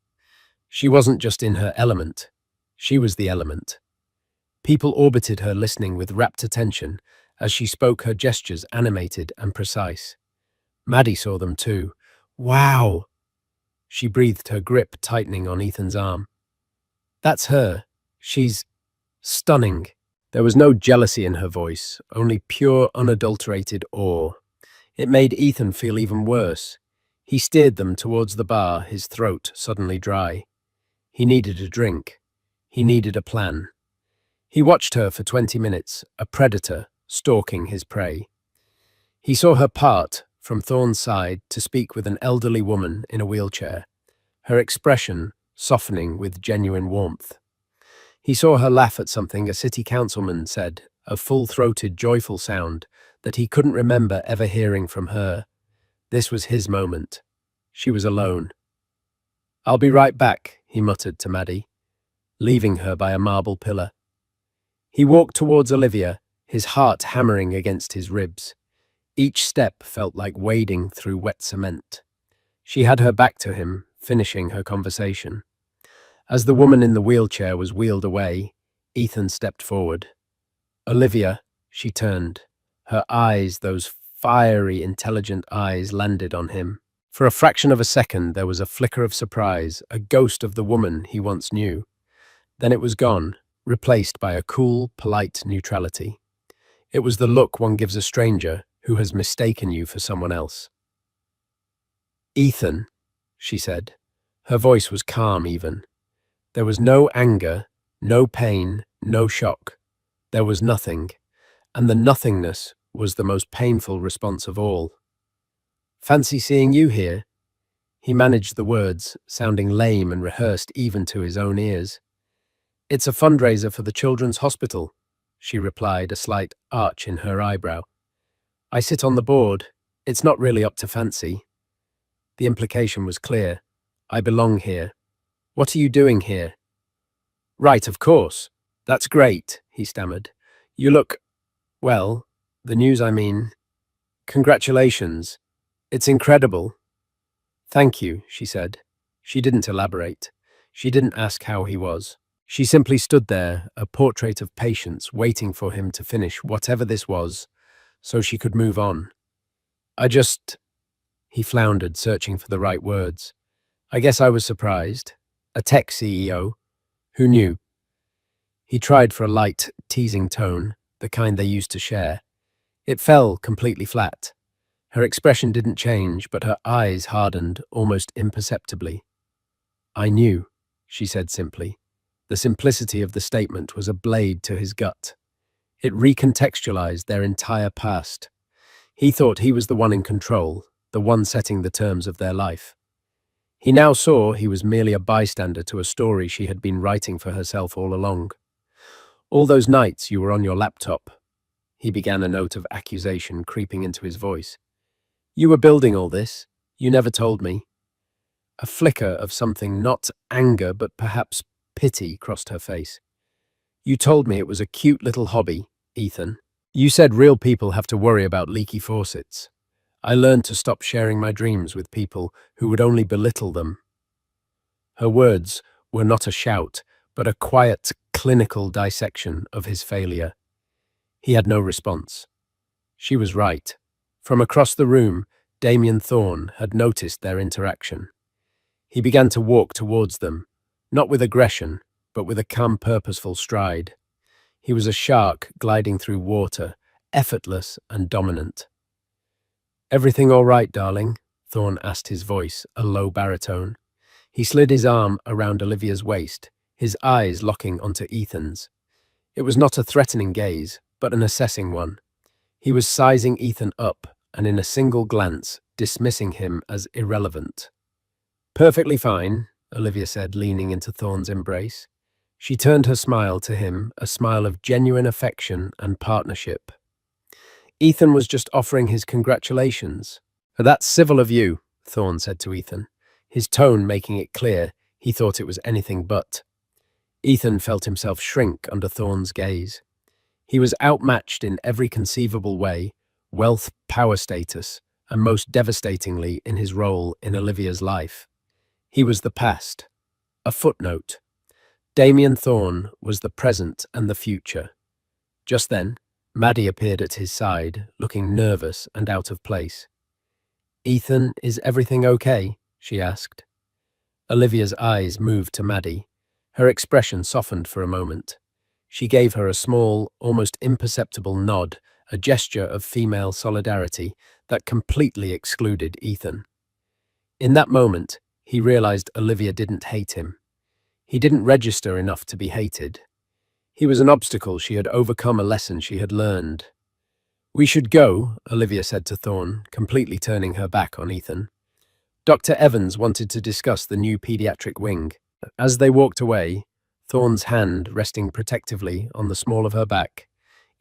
A: She wasn't just in her element, she was the element. People orbited her, listening with rapt attention as she spoke, her gestures animated and precise. Maddie saw them too. Wow! She breathed, her grip tightening on Ethan's arm. That's her. She's stunning. There was no jealousy in her voice, only pure, unadulterated awe. It made Ethan feel even worse. He steered them towards the bar, his throat suddenly dry. He needed a drink. He needed a plan. He watched her for 20 minutes, a predator stalking his prey. He saw her part from Thorne's side to speak with an elderly woman in a wheelchair, her expression softening with genuine warmth. He saw her laugh at something a city councilman said, a full-throated, joyful sound that he couldn't remember ever hearing from her. This was his moment. She was alone. "I'll be right back," he muttered to Maddie, leaving her by a marble pillar. He walked towards Olivia, his heart hammering against his ribs. Each step felt like wading through wet cement. She had her back to him, finishing her conversation. As the woman in the wheelchair was wheeled away, Ethan stepped forward. "Olivia," she turned. Her eyes, those fiery, intelligent eyes, landed on him. For a fraction of a second, there was a flicker of surprise, a ghost of the woman he once knew. Then it was gone, replaced by a cool, polite neutrality. It was the look one gives a stranger who has mistaken you for someone else. "Ethan," she said. Her voice was calm even. There was no anger, no pain, no shock. There was nothing, and the nothingness was the most painful response of all. "Fancy seeing you here." He managed the words, sounding lame and rehearsed even to his own ears. "It's a fundraiser for the Children's Hospital," she replied, a slight arch in her eyebrow. "I sit on the board. It's not really up to fancy." The implication was clear. "I belong here. What are you doing here?" "Right, of course. That's great," he stammered. "You look, well, the news, I mean. Congratulations. It's incredible." "Thank you," she said. She didn't elaborate. She didn't ask how he was. She simply stood there, a portrait of patience, waiting for him to finish whatever this was, so she could move on. He floundered, searching for the right words. "I guess I was surprised. A tech CEO. Who knew?" He tried for a light, teasing tone, the kind they used to share. It fell completely flat. Her expression didn't change, but her eyes hardened almost imperceptibly. "I knew," she said simply. The simplicity of the statement was a blade to his gut. It recontextualized their entire past. He thought he was the one in control, the one setting the terms of their life. He now saw he was merely a bystander to a story she had been writing for herself all along. "All those nights you were on your laptop," he began, a note of accusation creeping into his voice. "You were building all this. You never told me." A flicker of something, not anger but perhaps pity, crossed her face. "You told me it was a cute little hobby, Ethan. You said real people have to worry about leaky faucets. I learned to stop sharing my dreams with people who would only belittle them." Her words were not a shout, but a quiet, clinical dissection of his failure. He had no response. She was right. From across the room, Damian Thorne had noticed their interaction. He began to walk towards them, not with aggression, but with a calm, purposeful stride. He was a shark gliding through water, effortless and dominant. "Everything all right, darling?" Thorne asked, his voice a low baritone. He slid his arm around Olivia's waist, his eyes locking onto Ethan's. It was not a threatening gaze, but an assessing one. He was sizing Ethan up, and in a single glance, dismissing him as irrelevant. "Perfectly fine," Olivia said, leaning into Thorne's embrace. She turned her smile to him, a smile of genuine affection and partnership. Ethan was just offering his congratulations. "That's civil of you," Thorne said to Ethan, his tone making it clear he thought it was anything but. Ethan felt himself shrink under Thorne's gaze. He was outmatched in every conceivable way: wealth, power, status, and most devastatingly in his role in Olivia's life. He was the past. A footnote. Damian Thorne was the present and the future. Just then, Maddie appeared at his side, looking nervous and out of place. "Ethan, is everything okay?" she asked. Olivia's eyes moved to Maddie. Her expression softened for a moment. She gave her a small, almost imperceptible nod, a gesture of female solidarity that completely excluded Ethan. In that moment, he realized Olivia didn't hate him. He didn't register enough to be hated. He was an obstacle she had overcome, a lesson she had learned. "We should go," Olivia said to Thorne, completely turning her back on Ethan. Dr. Evans wanted to discuss the new pediatric wing. As they walked away, Thorne's hand resting protectively on the small of her back,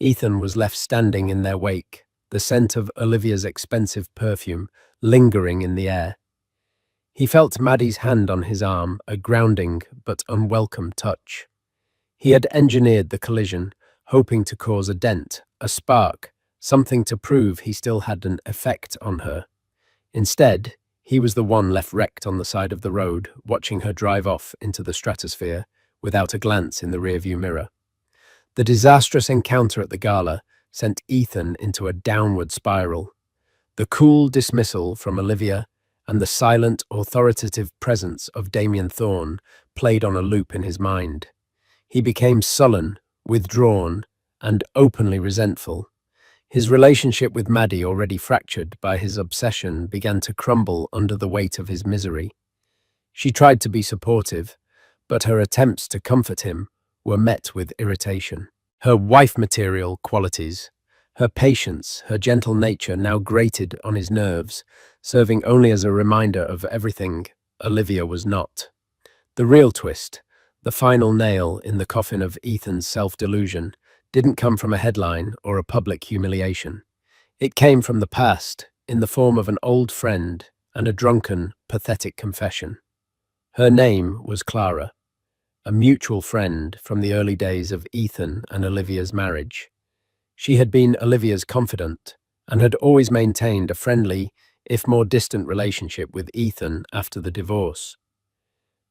A: Ethan was left standing in their wake, the scent of Olivia's expensive perfume lingering in the air. He felt Maddie's hand on his arm, a grounding but unwelcome touch. He had engineered the collision, hoping to cause a dent, a spark, something to prove he still had an effect on her. Instead, he was the one left wrecked on the side of the road, watching her drive off into the stratosphere without a glance in the rearview mirror. The disastrous encounter at the gala sent Ethan into a downward spiral. The cool dismissal from Olivia and the silent, authoritative presence of Damian Thorne played on a loop in his mind. He became sullen, withdrawn, and openly resentful. His relationship with Maddie, already fractured by his obsession, began to crumble under the weight of his misery. She tried to be supportive, but her attempts to comfort him were met with irritation. Her wife-material qualities, her patience, her gentle nature now grated on his nerves, serving only as a reminder of everything Olivia was not. The real twist, the final nail in the coffin of Ethan's self-delusion, didn't come from a headline or a public humiliation. It came from the past, in the form of an old friend and a drunken, pathetic confession. Her name was Clara, a mutual friend from the early days of Ethan and Olivia's marriage. She had been Olivia's confidant and had always maintained a friendly, if more distant relationship with Ethan after the divorce.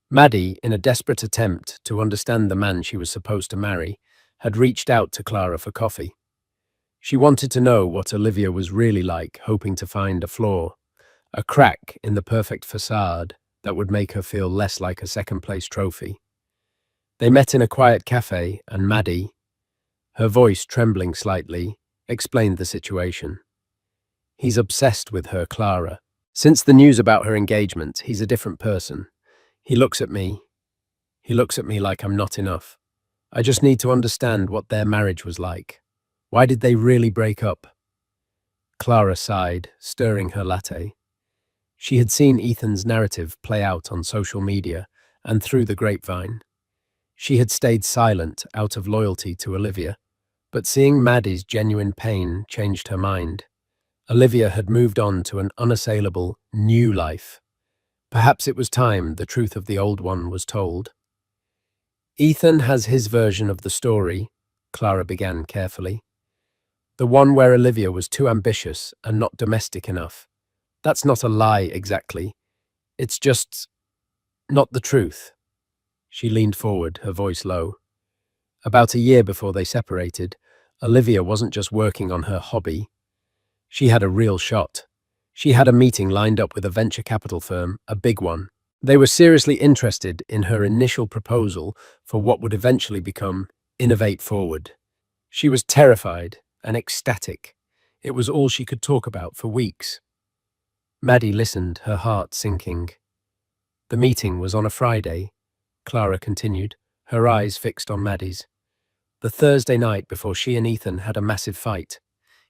A: Maddie, in a desperate attempt to understand the man she was supposed to marry, had reached out to Clara for coffee. She wanted to know what Olivia was really like, hoping to find a flaw, a crack in the perfect facade that would make her feel less like a second-place trophy. They met in a quiet cafe, and Maddie, her voice trembling slightly, explained the situation. "He's obsessed with her, Clara. Since the news about her engagement, he's a different person. He looks at me like I'm not enough. I just need to understand what their marriage was like. Why did they really break up?" Clara sighed, stirring her latte. She had seen Ethan's narrative play out on social media and through the grapevine. She had stayed silent out of loyalty to Olivia, but seeing Maddie's genuine pain changed her mind. Olivia had moved on to an unassailable, new life. Perhaps it was time the truth of the old one was told. "Ethan has his version of the story," Clara began carefully. "The one where Olivia was too ambitious and not domestic enough. That's not a lie exactly. It's just not the truth." She leaned forward, her voice low. About a year before they separated, Olivia wasn't just working on her hobby. She had a real shot. She had a meeting lined up with a venture capital firm, a big one. They were seriously interested in her initial proposal for what would eventually become Innovate Forward. She was terrified and ecstatic. It was all she could talk about for weeks. Maddie listened, her heart sinking. "The meeting was on a Friday," Clara continued, her eyes fixed on Maddie's. "The Thursday night before she and Ethan had a massive fight.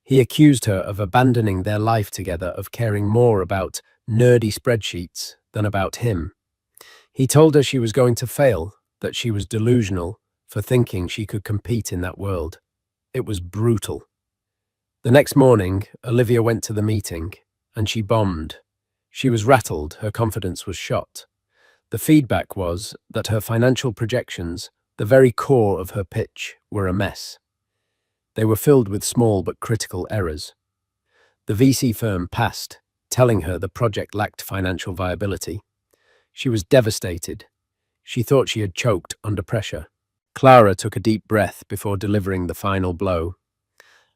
A: He accused her of abandoning their life together, of caring more about nerdy spreadsheets than about him. He told her she was going to fail, that she was delusional for thinking she could compete in that world. It was brutal. The next morning, Olivia went to the meeting, and she bombed. She was rattled, her confidence was shot. The feedback was that her financial projections, the very core of her pitch, were a mess. They were filled with small but critical errors. The VC firm passed, telling her the project lacked financial viability. She was devastated. She thought she had choked under pressure. Clara took a deep breath before delivering the final blow.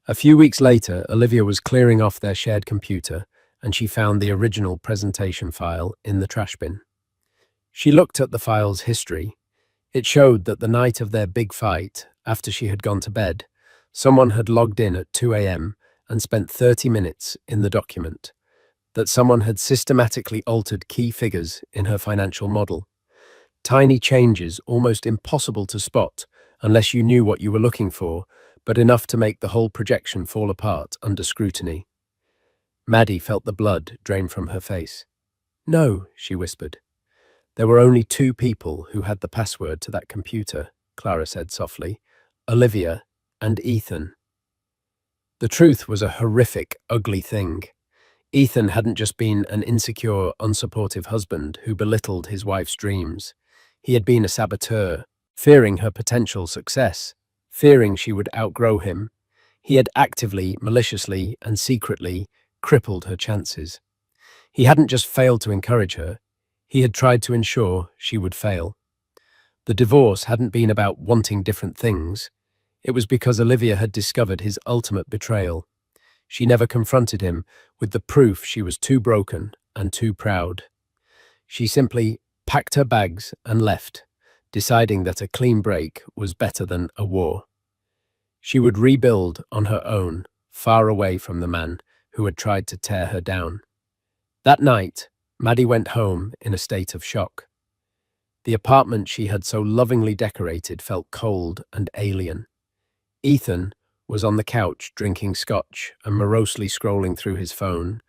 A: A few weeks later, Olivia was clearing off their shared computer, and she found the original presentation file in the trash bin. She looked at the file's history. It showed that the night of their big fight, after she had gone to bed, someone had logged in at 2 a.m. and spent 30 minutes in the document, that someone had systematically altered key figures in her financial model. Tiny changes, almost impossible to spot unless you knew what you were looking for, but enough to make the whole projection fall apart under scrutiny. Maddie felt the blood drain from her face. "No," she whispered. "There were only two people who had the password to that computer," Clara said softly. "Olivia and Ethan." The truth was a horrific, ugly thing. Ethan hadn't just been an insecure, unsupportive husband who belittled his wife's dreams. He had been a saboteur, fearing her potential success, fearing she would outgrow him. He had actively, maliciously, and secretly crippled her chances. He hadn't just failed to encourage her, he had tried to ensure she would fail. The divorce hadn't been about wanting different things. It was because Olivia had discovered his ultimate betrayal. She never confronted him with the proof she was too broken and too proud. She simply packed her bags and left, deciding that a clean break was better than a war. She would rebuild on her own, far away from the man who had tried to tear her down. That night, Maddie went home in a state of shock. The apartment she had so lovingly decorated felt cold and alien. Ethan was on the couch drinking scotch and morosely scrolling through his phone,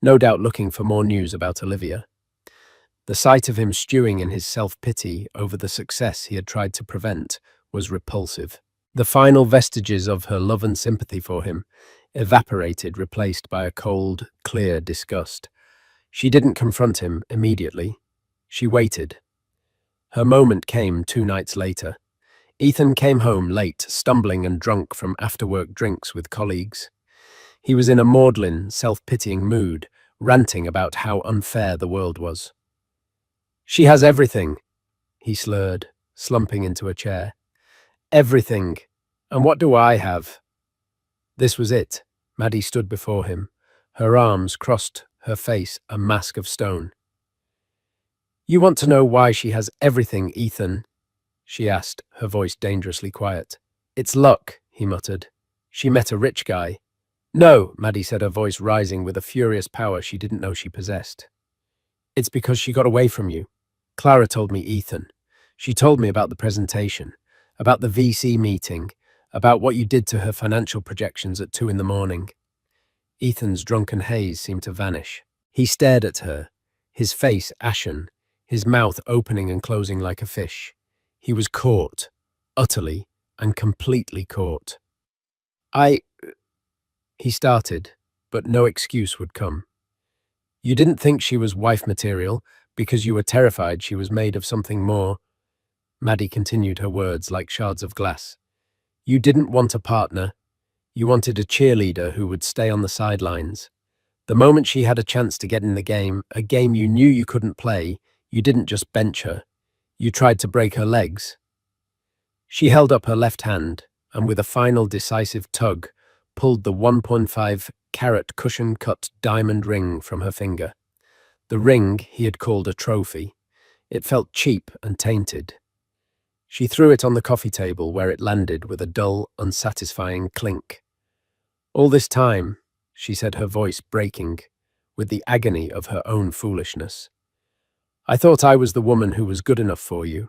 A: no doubt looking for more news about Olivia. The sight of him stewing in his self-pity over the success he had tried to prevent was repulsive. The final vestiges of her love and sympathy for him evaporated, replaced by a cold, clear disgust. She didn't confront him immediately. She waited. Her moment came 2 nights later. Ethan came home late, stumbling and drunk from after-work drinks with colleagues. He was in a maudlin, self-pitying mood, ranting about how unfair the world was. "She has everything," he slurred, slumping into a chair. "Everything. And what do I have?" This was it. Maddie stood before him, her arms crossed, her face a mask of stone. "You want to know why she has everything, Ethan?" she asked, her voice dangerously quiet. "It's luck," he muttered. "She met a rich guy." "No," Maddie said, her voice rising with a furious power she didn't know she possessed. "It's because she got away from you. Clara told me, Ethan. She told me about the presentation, about the VC meeting, about what you did to her financial projections at 2 in the morning. Ethan's drunken haze seemed to vanish. He stared at her, his face ashen, his mouth opening and closing like a fish. He was caught, utterly and completely caught. He started, but no excuse would come. "You didn't think she was wife material because you were terrified she was made of something more." Maddie continued her words like shards of glass. "You didn't want a partner. You wanted a cheerleader who would stay on the sidelines. The moment she had a chance to get in the game, a game you knew you couldn't play, you didn't just bench her. You tried to break her legs." She held up her left hand and with a final decisive tug, pulled the 1.5-carat cushion-cut diamond ring from her finger. The ring he had called a trophy. It felt cheap and tainted. She threw it on the coffee table where it landed with a dull, unsatisfying clink. "All this time," she said, her voice breaking with the agony of her own foolishness, "I thought I was the woman who was good enough for you.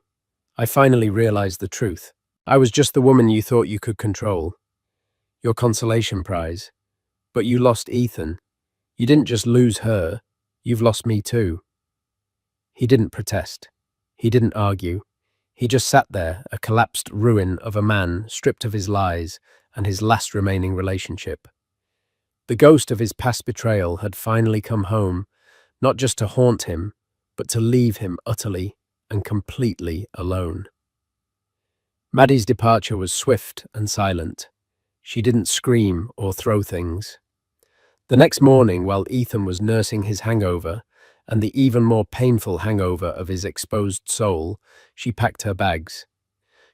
A: I finally realized the truth. I was just the woman you thought you could control. Your consolation prize. But you lost Ethan. You didn't just lose her, you've lost me too." He didn't protest. He didn't argue. He just sat there, a collapsed ruin of a man stripped of his lies and his last remaining relationship. The ghost of his past betrayal had finally come home, not just to haunt him, but to leave him utterly and completely alone. Maddie's departure was swift and silent. She didn't scream or throw things. The next morning, while Ethan was nursing his hangover and the even more painful hangover of his exposed soul, she packed her bags.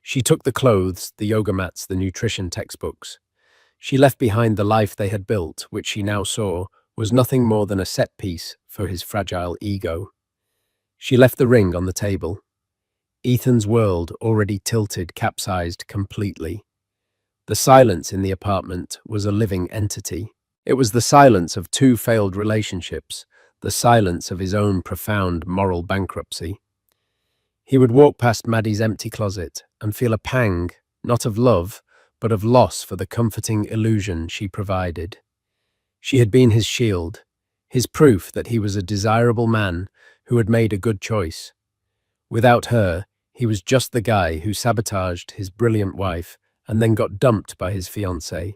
A: She took the clothes, the yoga mats, the nutrition textbooks. She left behind the life they had built, which she now saw was nothing more than a set piece for his fragile ego. She left the ring on the table. Ethan's world, already tilted, capsized completely. The silence in the apartment was a living entity. It was the silence of two failed relationships, the silence of his own profound moral bankruptcy. He would walk past Maddie's empty closet and feel a pang, not of love, but of loss for the comforting illusion she provided. She had been his shield, his proof that he was a desirable man who had made a good choice. Without her, he was just the guy who sabotaged his brilliant wife and then got dumped by his fiancée.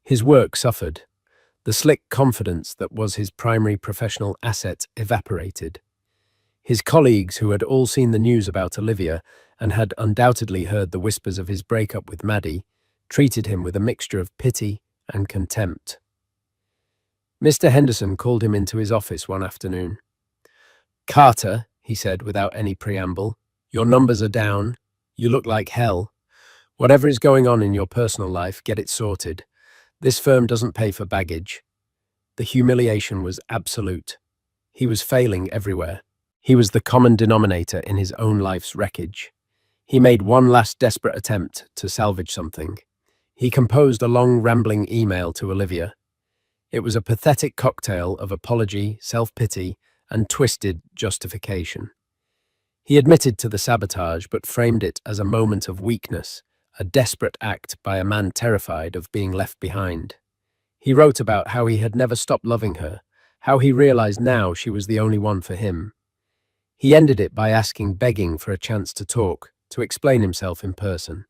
A: His work suffered. The slick confidence that was his primary professional asset evaporated. His colleagues, who had all seen the news about Olivia and had undoubtedly heard the whispers of his breakup with Maddie, treated him with a mixture of pity and contempt. Mr. Henderson called him into his office one afternoon. "Carter," he said without any preamble, "your numbers are down. You look like hell. Whatever is going on in your personal life, get it sorted. This firm doesn't pay for baggage." The humiliation was absolute. He was failing everywhere. He was the common denominator in his own life's wreckage. He made one last desperate attempt to salvage something. He composed a long, rambling email to Olivia. It was a pathetic cocktail of apology, self-pity, and twisted justification. He admitted to the sabotage, but framed it as a moment of weakness, a desperate act by a man terrified of being left behind. He wrote about how he had never stopped loving her, how he realized now she was the only one for him. He ended it by begging for a chance to talk, to explain himself in person.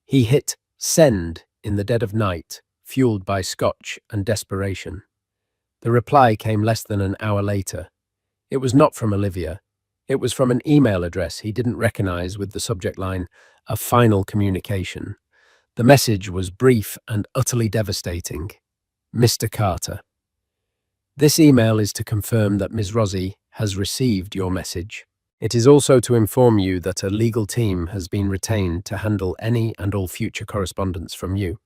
A: He hit send in the dead of night, fueled by scotch and desperation. The reply came less than an hour later. It was not from Olivia. It was from an email address he didn't recognize with the subject line, "A final communication." The message was brief and utterly devastating. "Mr. Carter, this email is to confirm that Ms. Rosie has received your message. It is also to inform you that a legal team has been retained to handle any and all future correspondence from you.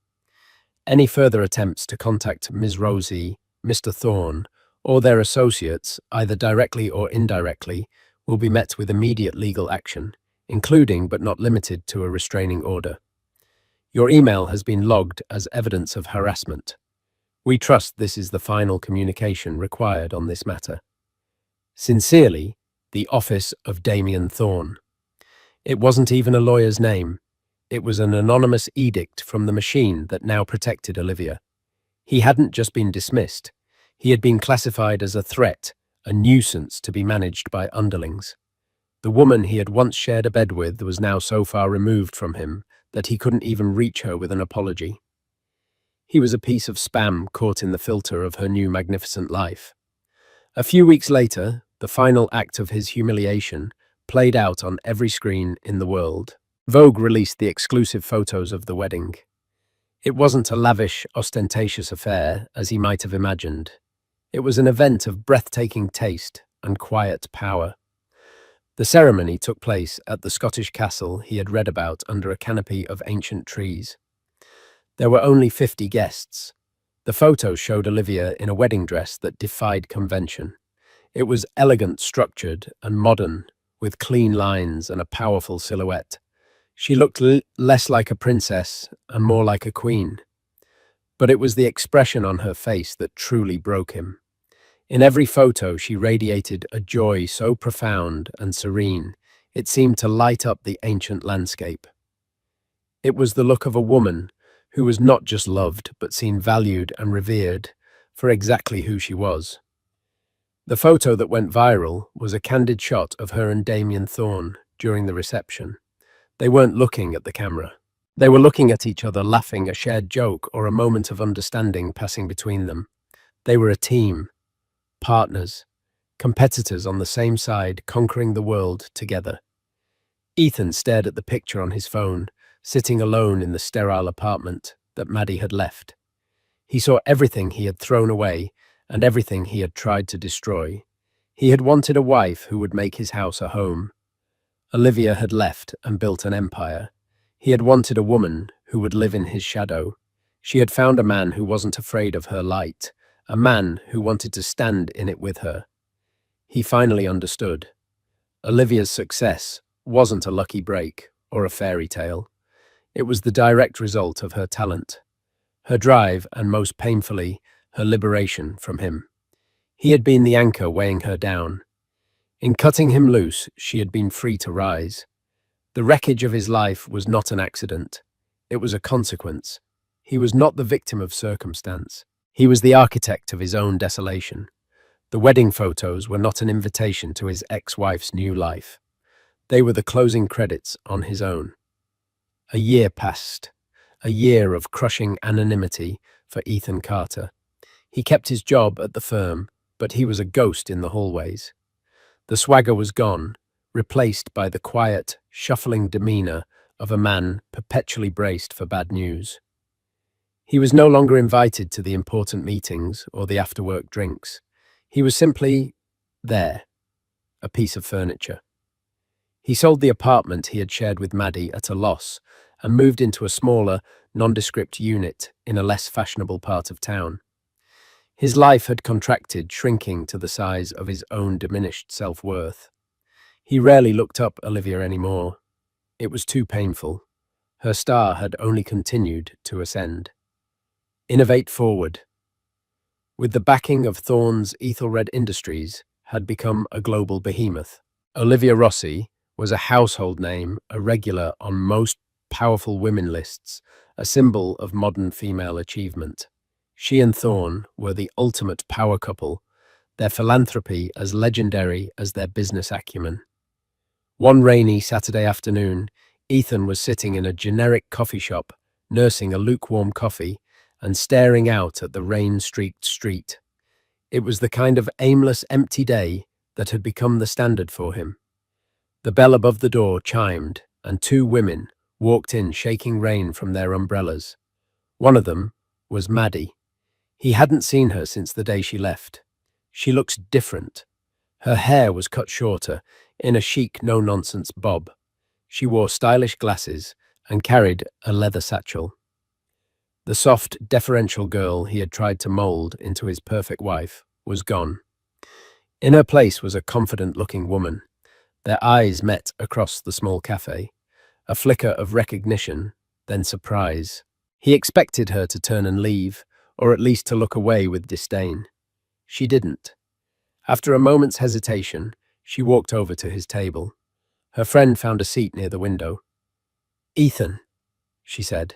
A: Any further attempts to contact Ms. Rosie, Mr. Thorne, or their associates, either directly or indirectly, will be met with immediate legal action, including but not limited to a restraining order. Your email has been logged as evidence of harassment. We trust this is the final communication required on this matter. Sincerely, the office of Damian Thorne." It wasn't even a lawyer's name. It was an anonymous edict from the machine that now protected Olivia. He hadn't just been dismissed. He had been classified as a threat, a nuisance to be managed by underlings. The woman he had once shared a bed with was now so far removed from him that he couldn't even reach her with an apology. He was a piece of spam caught in the filter of her new magnificent life. A few weeks later, the final act of his humiliation played out on every screen in the world. Vogue released the exclusive photos of the wedding. It wasn't a lavish, ostentatious affair, as he might have imagined. It was an event of breathtaking taste and quiet power. The ceremony took place at the Scottish castle he had read about under a canopy of ancient trees. There were only 50 guests. The photos showed Olivia in a wedding dress that defied convention. It was elegant, structured, and modern, with clean lines and a powerful silhouette. She looked less like a princess and more like a queen. But it was the expression on her face that truly broke him. In every photo, she radiated a joy so profound and serene, it seemed to light up the ancient landscape. It was the look of a woman who was not just loved, but seen valued and revered for exactly who she was. The photo that went viral was a candid shot of her and Damian Thorne during the reception. They weren't looking at the camera. They were looking at each other, laughing, a shared joke or a moment of understanding passing between them. They were a team, partners, competitors on the same side, conquering the world together. Ethan stared at the picture on his phone, sitting alone in the sterile apartment that Maddie had left. He saw everything he had thrown away and everything he had tried to destroy. He had wanted a wife who would make his house a home. Olivia had left and built an empire. He had wanted a woman who would live in his shadow. She had found a man who wasn't afraid of her light, a man who wanted to stand in it with her. He finally understood. Olivia's success wasn't a lucky break or a fairy tale. It was the direct result of her talent, her drive, and most painfully, her liberation from him. He had been the anchor weighing her down. In cutting him loose, she had been free to rise. The wreckage of his life was not an accident. It was a consequence. He was not the victim of circumstance. He was the architect of his own desolation. The wedding photos were not an invitation to his ex-wife's new life. They were the closing credits on his own. A year passed, a year of crushing anonymity for Ethan Carter. He kept his job at the firm, but he was a ghost in the hallways. The swagger was gone, replaced by the quiet, shuffling demeanor of a man perpetually braced for bad news. He was no longer invited to the important meetings or the after-work drinks. He was simply there, a piece of furniture. He sold the apartment he had shared with Maddie at a loss and moved into a smaller, nondescript unit in a less fashionable part of town. His life had contracted, shrinking to the size of his own diminished self-worth. He rarely looked up Olivia anymore. It was too painful. Her star had only continued to ascend. Innovate forward. With the backing of Thorne's Ethelred Industries, had become a global behemoth. Olivia Rossi was a household name, a regular on most powerful women lists, a symbol of modern female achievement. She and Thorne were the ultimate power couple, their philanthropy as legendary as their business acumen. One rainy Saturday afternoon, Ethan was sitting in a generic coffee shop, nursing a lukewarm coffee and staring out at the rain-streaked street. It was the kind of aimless, empty day that had become the standard for him. The bell above the door chimed, and two women walked in, shaking rain from their umbrellas. One of them was Maddie. He hadn't seen her since the day she left. She looked different. Her hair was cut shorter, in a chic, no-nonsense bob. She wore stylish glasses and carried a leather satchel. The soft, deferential girl he had tried to mold into his perfect wife was gone. In her place was a confident-looking woman. Their eyes met across the small cafe. A flicker of recognition, then surprise. He expected her to turn and leave, or at least to look away with disdain. She didn't. After a moment's hesitation, she walked over to his table. Her friend found a seat near the window. "Ethan," she said.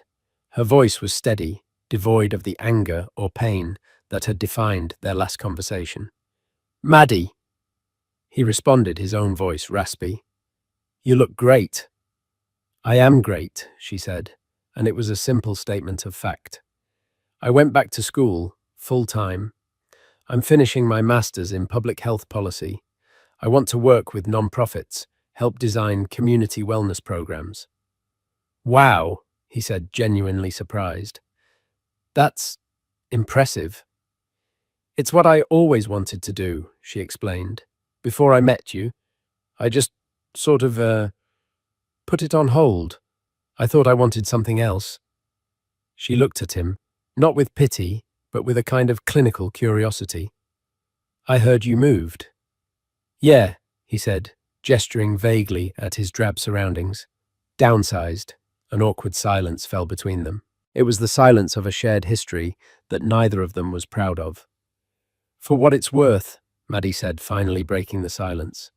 A: Her voice was steady, devoid of the anger or pain that had defined their last conversation. "Maddie," he responded, his own voice raspy. "You look great." "I am great," she said, and it was a simple statement of fact. "I went back to school, full-time. I'm finishing my master's in public health policy. I want to work with non-profits, help design community wellness programs." "Wow," he said, genuinely surprised. "That's impressive." "It's what I always wanted to do," she explained. "Before I met you, I just sort of, put it on hold. I thought I wanted something else." She looked at him, not with pity, but with a kind of clinical curiosity. "I heard you moved." "Yeah," he said, gesturing vaguely at his drab surroundings. "Downsized." An awkward silence fell between them. It was the silence of a shared history that neither of them was proud of. "For what it's worth," Maddie said, finally breaking the silence.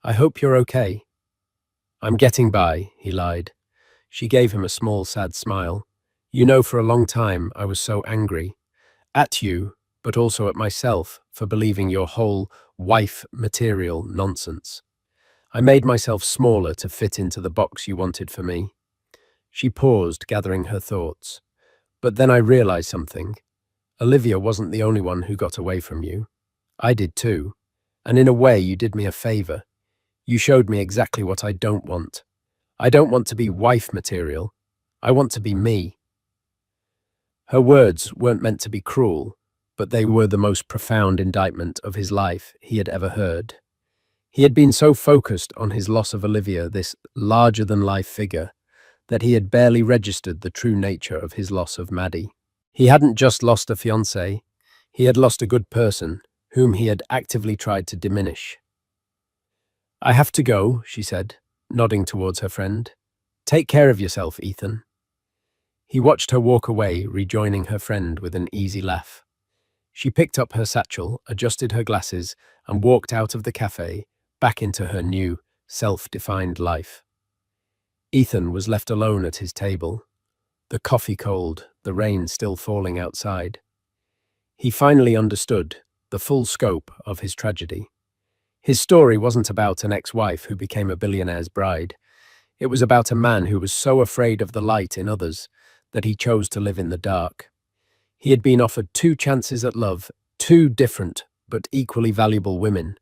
A: "I hope you're okay." "I'm getting by," he lied. She gave him a small, sad smile. "You know, for a long time I was so angry. At you, but also at myself for believing your whole wife material nonsense. I made myself smaller to fit into the box you wanted for me." She paused, gathering her thoughts. "But then I realized something. Olivia wasn't the only one who got away from you. I did too. And in a way, you did me a favor. You showed me exactly what I don't want. I don't want to be wife material. I want to be me." Her words weren't meant to be cruel. but they were the most profound indictment of his life he had ever heard. He had been so focused on his loss of Olivia, this larger-than-life figure, that he had barely registered the true nature of his loss of Maddie. He hadn't just lost a fiancée, he had lost a good person, whom he had actively tried to diminish. "I have to go," she said, nodding towards her friend. "Take care of yourself, Ethan." He watched her walk away, rejoining her friend with an easy laugh. She picked up her satchel, adjusted her glasses, and walked out of the cafe, back into her new, self-defined life. Ethan was left alone at his table, the coffee cold, the rain still falling outside. He finally understood the full scope of his tragedy. His story wasn't about an ex-wife who became a billionaire's bride. It was about a man who was so afraid of the light in others that he chose to live in the dark. He had been offered 2 chances at love, 2 different but equally valuable women,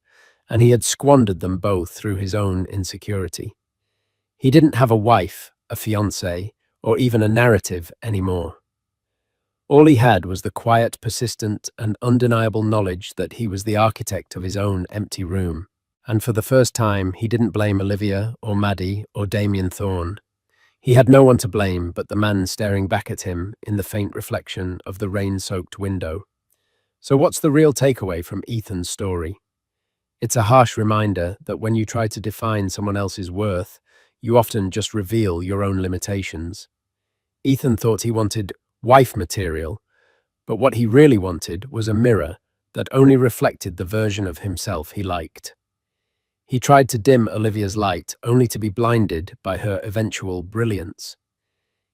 A: and he had squandered them both through his own insecurity. He didn't have a wife, a fiancée, or even a narrative anymore. All he had was the quiet, persistent, and undeniable knowledge that he was the architect of his own empty room. And for the first time, he didn't blame Olivia, or Maddie, or Damian Thorne. He had no one to blame but the man staring back at him in the faint reflection of the rain-soaked window. So what's the real takeaway from Ethan's story? It's a harsh reminder that when you try to define someone else's worth, you often just reveal your own limitations. Ethan thought he wanted wife material, but what he really wanted was a mirror that only reflected the version of himself he liked. He tried to dim Olivia's light, only to be blinded by her eventual brilliance.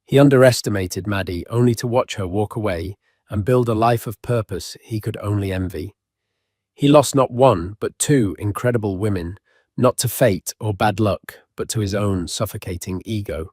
A: He underestimated Maddie, only to watch her walk away and build a life of purpose he could only envy. He lost not 1, but 2 incredible women, not to fate or bad luck, but to his own suffocating ego.